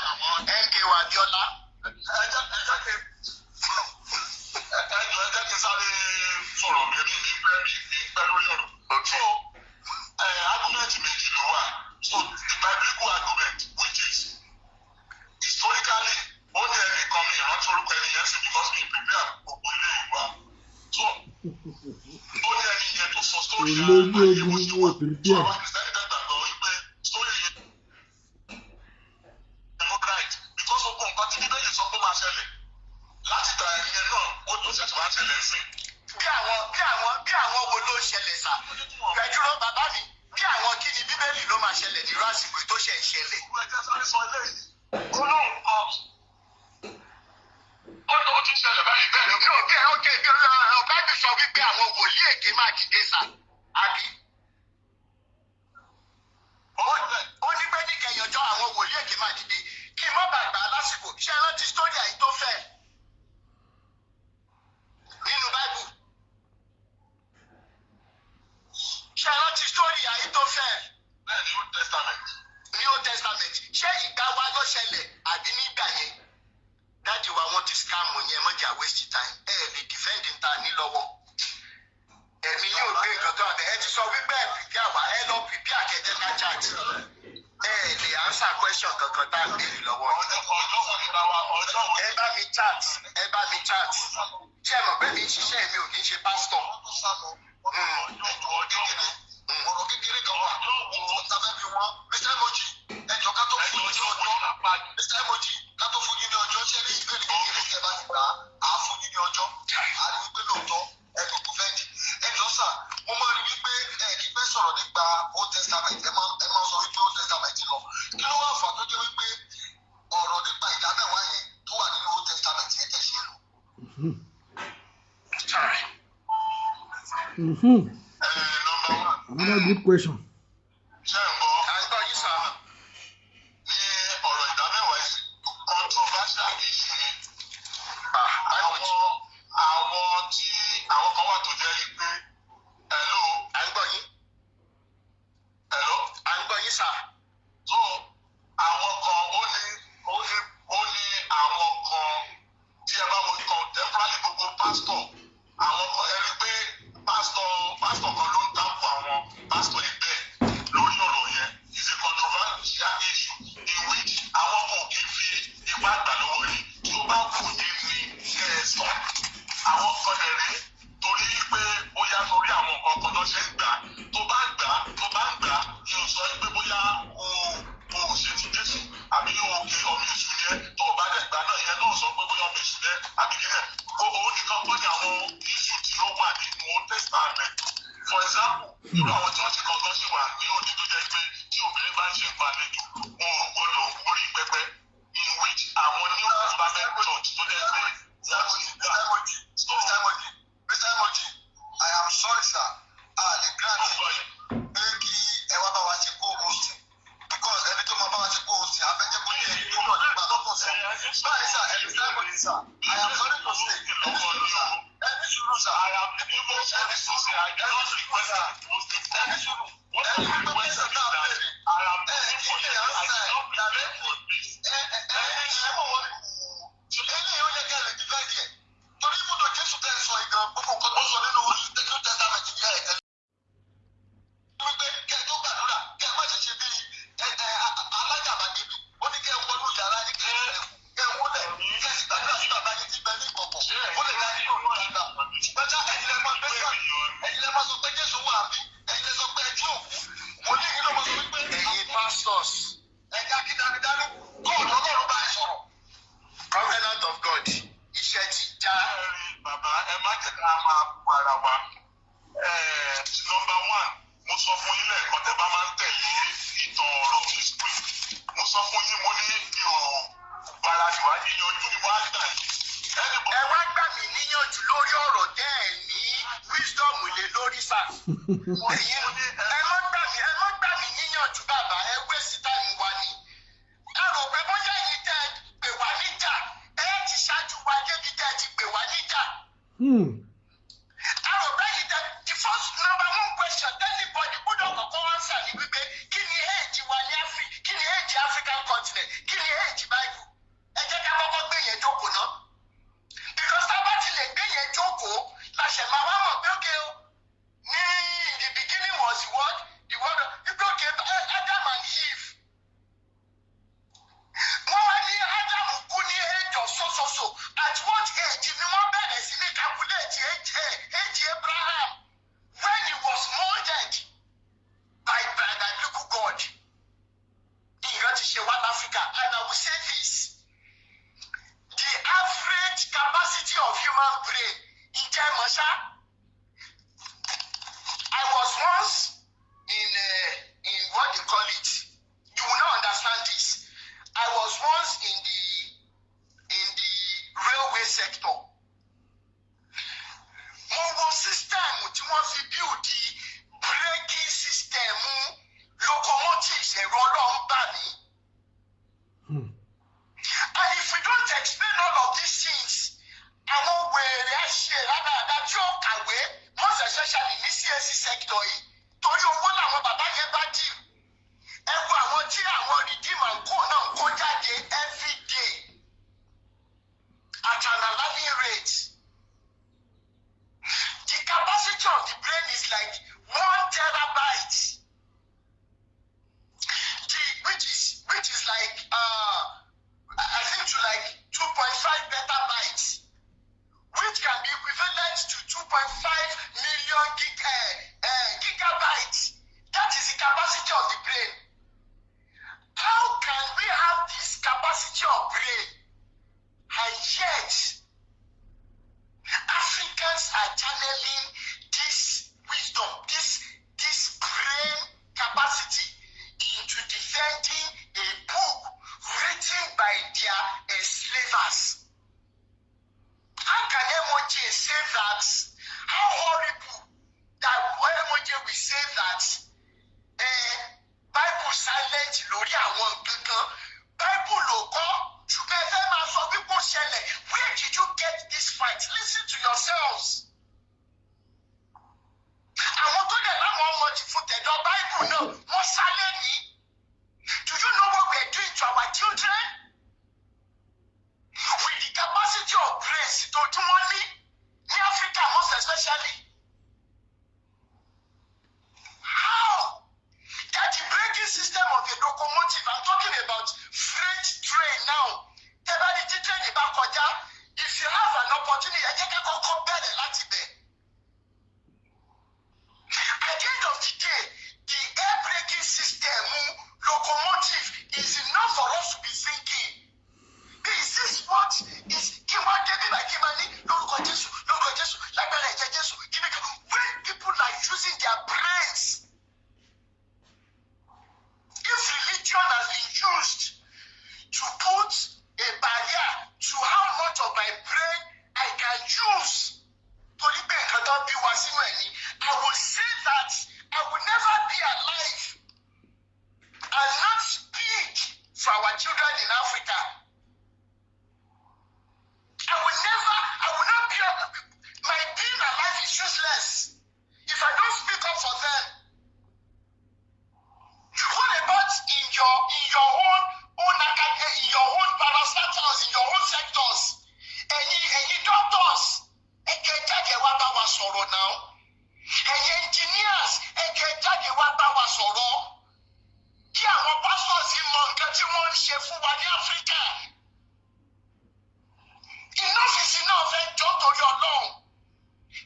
MKO Abíọ́lá. Ẹ jẹ́ kí n sáré sọ̀rọ̀ mi ní pẹ́ lórí ọ̀rọ̀. So, argument méjì ló wà. So, the biblical argument which is historically ó ní ẹnìkan mi ìrántí orúkọ ẹni yẹn sí because mi prepare gbogbo ilé ìwà. So, ó ní ẹni yẹn tó sọ story yẹn ayé bó ṣe wà. So, àwọn Kìrìsìtẹ́nì dàgbà wípé story yẹn ló right because ó kó nǹkan tí Bíbélì sọ pé máa ṣẹlẹ̀ láti ta ẹni yẹn náà ó ṣẹ̀ṣẹ̀ máa ṣẹlẹ̀ sí. Bí àwọn wo ló ṣẹlẹ̀ sà? Pẹ̀dúró bàbá mi, bí àwọn kí ni Bíbélì ló máa ṣẹlẹ̀ nírú àsìkò tó ṣẹ̀ ń ṣẹlẹ̀. Ẹ̀jẹ̀ sáré sọ eléyìí. Olóhùn kan. Ó ti ṣẹlẹ̀ báyìí bẹ́ẹ̀ ni. Báyìí sọ wípé àwọn wòlíì èké máa dìde sà, àbí? Ó ní pé ní kẹyọjọ́ àwọn wòlíì èké máa dìde kí n má bàgbà lásìkò. Ṣé ẹ rántí sítórì Àhítófẹ́lì nínú Báíbù? Ṣé ẹ rántí sítórì Àhítófẹ́lì? Bẹ́ẹ̀ ni Old Testament. Ní Old Testament, ṣé ìgbà wa ló ṣẹlẹ̀ àbí nígbà yẹn? Dájú wa wọ́n ti scam yẹn mọ́jà waste time. Ẹ lè defend ta ní lọ́wọ́. Ẹ̀mí yóò gbé nǹkan tó àbẹ̀. sọ wípé ẹ pìpíà wá ẹ lọ pìpíà kẹjẹ ká chat ẹ lè answer question kankan tá a béèrè lọ́wọ́ ẹ bá mi chat ṣé ẹ mọ̀ pé mi ń ṣiṣẹ́ mi ò kì í ṣe pásítọ̀. ọ̀rọ̀ kékeré kan wà tàbí bí wọ́n Mr. Emoji ẹjọ́ ká tó fún yín ní ọjọ́ Mr. Emoji ká tó fún yín ní ọjọ́ ṣé ní ìbéèrè kékeré tẹ́ bá ti gbà á fún yín ní ọjọ́ á rí wípé lóòótọ́ ẹ kò kò fẹ́ẹ́ dì ẹjọ́ sà mo máa rí wípé ẹ kì í fẹ́ sọ̀rọ̀ nípa Old Testament ẹ máa sọ wípé Old Testament lọ kí ló wà fà tó jẹ́ wípé ọ̀rọ̀ nípa ìdámẹ́wàá yẹn tó wà nínú Old Testament yẹn tẹ̀ ṣe lò. Another good question. Ṣé ń bọ̀? àgbọ̀ yìí sà. Ní ọ̀rọ̀ ìdámẹ́wàá yìí controversial issue ni. Àwọn kan wà tó jẹ́ pé hello. àgbọ̀ yìí. Hello. àgbọ̀ yìí sà. So àwọn kan ó ní àwọn kan tí ẹ bá wo ní contemporary gbogbo pastor àwọn kan ẹ rí pé pastor kan ló ń dákú àwọn pastor ẹgbẹ́ lórí ọ̀rọ̀ yẹn is a controversial issue in which àwọn kan kì í fi ipá gbà lọ́wọ́ yìí tí ó bá kù yín ní ẹ̀sán àwọn kan lè rí torí pé bóyá torí àwọn nǹkan kan ló ṣe ń gbà tó bá ń gbà yóò sọ pé bóyá o ṣe ti Jésù àbí òkè ọmọ èṣù yẹn tó o bá dẹ̀ gbà náà yẹn náà sọ pé bóyá ọmọ èṣù yẹn àbí kí yẹn òun nìkan kọ́ ni àwọn iṣu tí ó wà nínú Old Testament for example irú àwọn chọ́ọ̀chì kankan sì wà ní òní tó jẹ́ pé tí obìnrin bá ń ṣe nǹkan àlejò wọn ò gbọ́dọ̀ orí pẹpẹ in which àwọn New Testament church tó jẹ́ pé wọ́n ti gbà. Mr. Emoji, I am sorry sir the grant pé kí ẹ wá bá wa ṣe kó hosting because ẹni tó máa bá wa ṣe kó hosting afẹ́jẹ́ kó yẹ kó mọ̀ nípa lọ́pọ̀ sọ. báyìí sir Mr. Emoji sir I am sorry to say ẹni sùúrù sir I am ẹni sùúrù torí múlò Jésù tẹ́ sọ ìgbà gbogbo nǹkan tó sọ nínú New Testament ní ẹ̀ẹ́dẹ́. wípé kẹ́ ẹ tó gbàdúrà kẹ́ ẹ má ṣe ṣe bí alájàmàgbébì ó ní kẹ́ ẹ wọnú yàrá yín kẹ́ ẹ wọlé kẹ́ ẹ sì gbàdúrà sí bàbá yín ti bẹ ní ìkọ̀kọ̀ ó lè dá nínú òun àgbà ṣùgbọ́n já ẹ̀yin lẹ́ máa sọ pé Jésù wà bí ẹ̀yin lẹ́ sọ pé ẹ tí òkú wòlíì yín ló mọ̀ sọ wípé ẹ̀yin pastors ẹ̀yin akíndánidání kóòdù Ọlọ́run bá ẹ sọ̀rọ̀. Covenant of God iṣẹ́ ti já. Bàbá ẹ má jẹ́ ká máa bú ara wa. Number one, mo sọ fún yín lẹ́ẹ̀kan tẹ́ bá máa ń tẹ̀lé ìtàn ọ̀rọ̀ history. Mo sọ fún yín mo ní mi ò gbáradì wá yíyanjú ni wá gbà yìí. Ẹ wá gbà mí níyànjú lórí ọ̀rọ̀ tẹ́ ẹ̀ ní wisdom lé lórí sà. Ẹ má gbà mí níyànjú bàbá ẹ wéṣí táìmù wa ni. Ẹ rò pé bóyá èyí tẹ́ pè wá níjà ẹ ti ṣáájú wa débi tẹ́ ti pè wá níjà. Ẹ rò pé èyí tẹ́ the first number one question anybody gbọ́dọ̀ kọ́kọ́ wá sà ní wípé kí ni age wa ní kí ni age African continent kí ni age Bible. Ẹ jẹ́ ká kọ́kọ́ gbé yẹn jókòó náà. Because tábà ti lè gbé yẹn jókòó la ṣẹ̀ máa wá mọ̀ pé ókè o ní the beginning was the word ibi òkè Adam and Eve. Wọ́n wá ní Adam kú ní age of so at what age ni wọ́n bẹ̀rẹ̀ sí ní calculate age Abraham when he was molded by biblical God. Ìran ti ṣe West Africa and I will say this. The average capacity of human brain ǹjẹ́ mọ̀ ṣá. I was once in what they call it. You will not understand this. I was once in the railway sector. Mo wo system tí wọ́n fi build the braking system locomotives ẹ̀rọ ọlọ́run bá mi. And if we don't explain all of these things, àwọn wèrè ẹ̀ṣẹ̀ rádaràda tí ó kàwé most especially ní CAC sector yìí torí owó làwọn bàbá yẹn bá dì. Ẹ wo àwọn tí àwọn redeem and co náà ń kó jáde every day at an alarming rate. The capacity of the brain is like 1 terabyte. náà wọ́n sálé ní. Do you know what we are doing to our children? With the capacity of grace tó tí wọ́n ní Africa most especially. How? That the braking system of a locomotive, I'm talking about freight train now. Tẹ́bárí tí train bá kọjá, if you have an opportunity, ẹ jẹ́ ká kọ́kọ́ bẹ̀rẹ̀ láti bẹ̀. At the end of the day, the air braking system locomotive is enough for us to be thinking. Is this what is Kimba David by Kimani? Lórúkọ Jésù, lágbára ẹ̀jẹ̀ Jésù. When people are using their brains, if religion has been used to put a barrier to how much of my brain I can use, I will say that I will never be alive and not speak for our children in Africa. I will not be, my being alive is useless if I don't speak up for them. What about in your own parastatals, in your own sectors? Any doctors, jáde wá bá wa sọ̀rọ̀ now. Ẹ̀yin engineers, jáde wá bá wa sọ̀rọ̀. Kí àwọn pastors mọ nǹkan tí wọ́n ń ṣe fún wa ní Áfíríkà. Enough is enough, ẹjọ́ torí Ọlọ́run.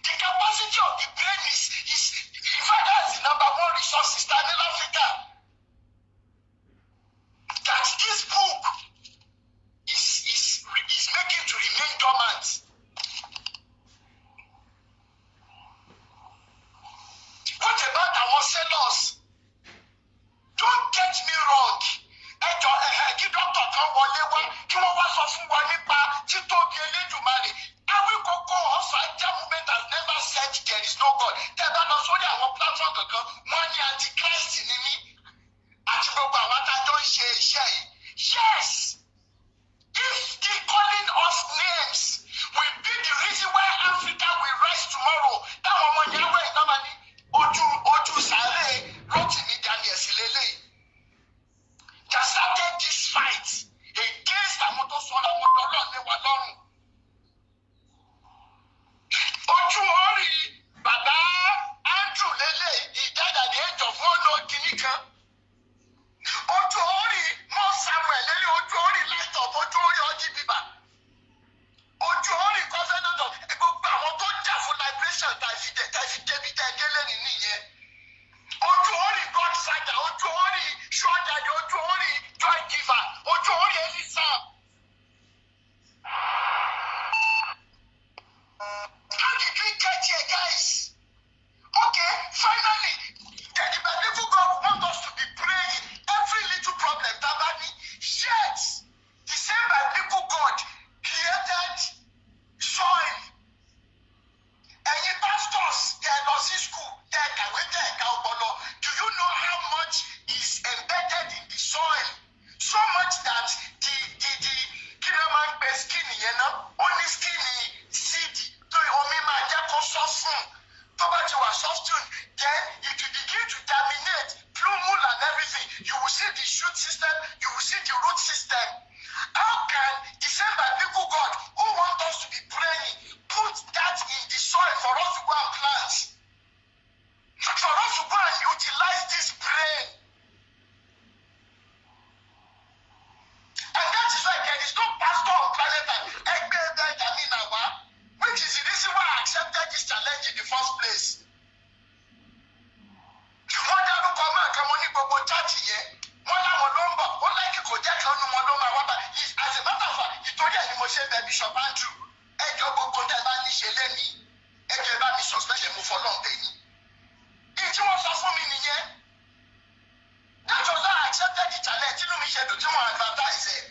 The capacity of the brain is in fact that's the number one resource in Africa. That this book is making to remain dormant. What about our sellers? Don't get me wrong. Kí dọ́kítọ̀ kan wọlé wá kí wọ́n wá sọ fún wa nípa títóbi Elédùmarè. Awíkókó Ọ̀fàjà movement has never said there is no God. Tẹ́ bá lọ sórí àwọn platform kankan, wọ́n ní antichrist ní mí. Àti gbogbo àwọn adájọ́ ń ṣe iṣẹ́ yìí. Yes, if the calling us names will be the reason why Africa will rise tomorrow, táwọn ọmọ yẹn wẹ̀ ìdámà ní ojú sáré Rotimi Daniel Silele. That started this fight against àwọn tó sọ àwọn ọlọ́run lé wa lọ́rùn. Ojú orí bàbá Andrew Lele, he died at the age of 1 kìíní kan. Ojú orí mọ́ Samuel Lele, ojú orí light up, ojú orí ọjí bíbà. Ojú orí covenant of gbogbo àwọn tó jà fún liberation tàìfi débi tẹ́gẹ́lé nìyẹn. Ojú orí Godfather, ojú orí Ṣọ́jáde, ojú orí Joy Giver, ojú orí Elisa. How did we get here, guys? Okay, finally, the biblical God wants us to be praying every little problem. Tabani, yet the same biblical God created soil. And you pastors, they are not in school, they are do you know how much is embedded in the soil? So much that the Kinaman skin, only skinny seed, to Omima Jako soften. Poverty was softened, then it will begin to germinate, plumul and everything. You will see the shoot system, you will see the root system. How can the same biblical God who wants us to be praying put that in the soil for us to go and plant? For us to go and utilize this brain. And that is why there is no pastor on planet Earth, which is the reason why I accepted this challenge in the first place. Wọ́n dárúkọ máa kan mo ní gbogbo cháàtì yẹn. Wọ́n láwọn ló ń bọ̀, ó láìkí kò jẹ́ kan nu wọn ló máa wá bá. As a matter of fact, ìtòrí ẹ̀ ni mo ṣe ń bẹ Bishop Andrew. Ẹjọ́ gbogbo tẹ́ bá ní ṣe lénìí. Ẹjọ́ bá mi suspension mo fọlọ́n pè ní. Tí wọ́n sọ fún mi nìyẹn. That was why I accepted the challenge. Inú mi ṣe dùn tí wọ́n advertise it.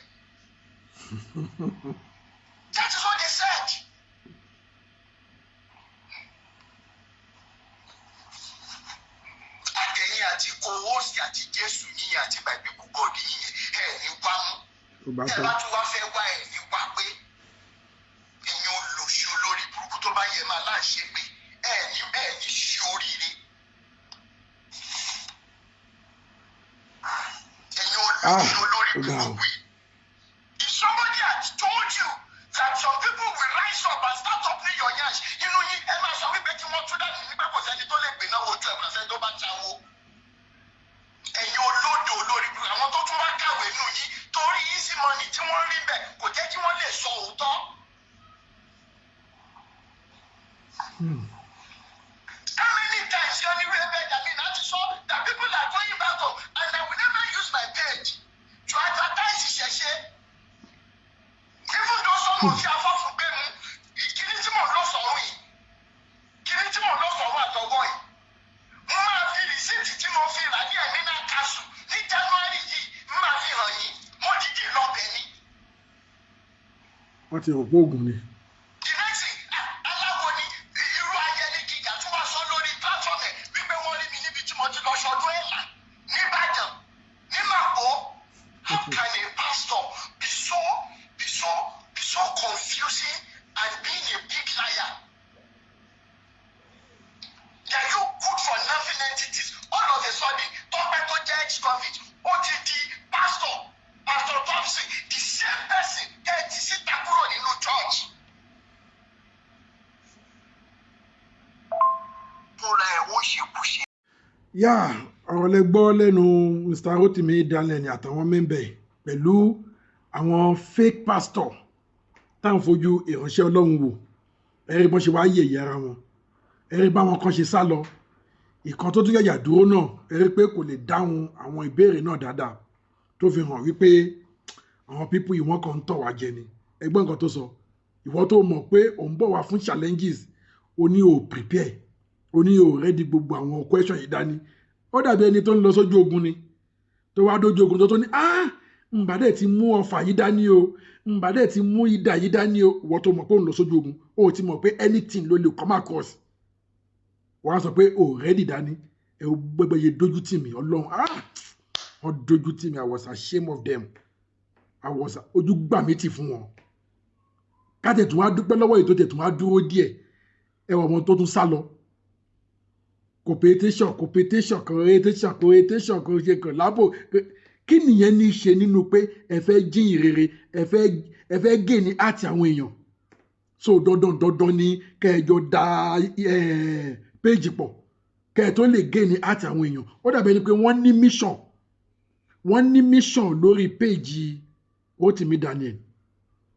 That is what they said. Àtẹ̀yìn àti kòwòsì àti Jésù yíyan àti Bible God yíyan ẹ̀ ní wá mú. Ẹ bá tún wá fẹ́ wá ẹ̀ ní wá pé ẹ̀yin olùṣí olórí burúkú tó bá yẹ máa láṣẹ pé ẹ̀ ní ṣe oríire. Wow. If somebody had told you that some people will rise up and start opening your yansh, inú yín ẹ máa sọ wípé kí wọ́n tún dání nígbà kò sẹ́ni tó lè gbé náà wojú ẹ̀ pàṣẹ tó bá jáwó. Ẹ̀yin olódo olórí àwọn tó tún wá kàwé nù yín torí easy money tí wọ́n rí bẹ̀ kò jẹ́ kí wọ́n lè sọ òótọ́. How many times can you read that? I mean, that is all that people are going back home, and I will never use my page to advertise Ìṣẹ̀ṣe. Even though some of you are for them, kini tí mo lọ sọ̀rọ̀ yìí, kini tí mo lọ sọ̀rọ̀ àtọwọ́ yìí. Mo máa fi rìsíìtì tí mo fi rà ní Ẹ̀mínà Castle ní January yìí, mo máa fi hàn yín, mo dìde lọ́bẹ̀ ni. Wọ́n ti rò pé oògùn ni. How can a pastor be so confusing and being a big liar? They are you good for nothing entities. All of a sudden, Topeto ex-convict, OTD, pastor Thompson, the same person, get to sit Takuro in no church. Yeah, ọ̀rọ̀ lẹ gbọ́ lẹ́nu Mr. Rotimi Daniel àtàwọn mẹ́mbẹ̀ pẹ̀lú àwọn fake pastor táwọn fojú ìránṣẹ́ Ọlọ́run wò ẹ̀rí bọ́n ṣe wá yẹ̀yẹ́ ara wọn ẹ̀rí báwọn kan ṣe sá lọ ìkan tó tún yàyà dúró náà ẹ̀rí pé kò lè dáhùn àwọn ìbéèrè náà dáadáa tó fi hàn wípé àwọn pípù ìwọ́n kan ń tọ̀ wá jẹ ni ẹgbọ́n nǹkan tó sọ ìwọ tó mọ̀ pé òun bọ̀ wá fún challenges o ní o prepare o ní o ready gbogbo àwọn question yìí dání ó dàbí ẹni tó ń lọ sójú ogun ni tó wá dójú ogun tó ní ǹbàdẹ̀ ti mú ọfà yìí dání o ǹbàdẹ̀ ti mú idà yìí dání o ìwọ tó mọ̀ pé òun lọ sójú ogun o ti mọ̀ pé anything ló lè come across wọ́n á sọ pé o ready dání ẹ o gbẹgbẹ yẹ dójú tì mí Ọlọ́run wọ́n dójú tì mí I was ashamed of them ojú gbà mí tì fún wọn káàtẹ̀ tún wá dúpẹ́ lọ́wọ́ èyí tó tẹ̀ tún wá dúró díẹ̀ ẹ wọ̀ wọn tó tún sá lọ competition kò ṣe kàn lábò kí nìyẹn ní í ṣe nínú pé ẹ fẹ́ jín ìrere ẹ fẹ́ gé ní àti àwọn èèyàn so dandan ni kẹjọ da péjì pọ̀ kẹ tó lè gé ní àti àwọn èèyàn ó dàbí ẹni pé wọ́n ní mission lórí péjì Rotimi Daniel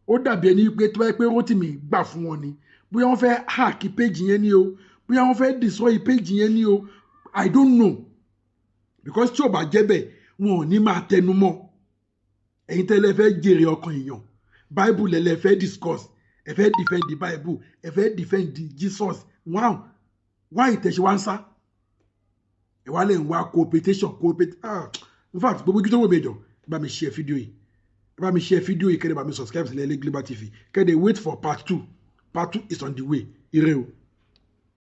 ó dàbí ẹni pé tó bá yẹ pé Rotimi gbà fún wọn ni bóyá wọ́n fẹ́ hack péjì yẹn ni o bóyá wọ́n fẹ́ destroy page yẹn ni o I don't know because tí o bá jẹ́ bẹ́ẹ̀ wọn ò ní máa tẹnu mọ́ ẹ̀yin tẹ́lẹ̀ fẹ́ jèrè ọkàn èèyàn bible lẹ́lẹ́ fẹ́ discuss ẹ fẹ́ defend the bible ẹ fẹ́ defend Jesus wow why ìtẹ̀sí wá ń sá ẹ wá lè ń wá competition in fact gbogbo igi tó wò bẹjọ bá mi share fídíò yìí kẹ́lẹ́ bá mi subscribe sílẹ̀ Global TV kẹ́lẹ́ wait for part 2 is on the way ire o.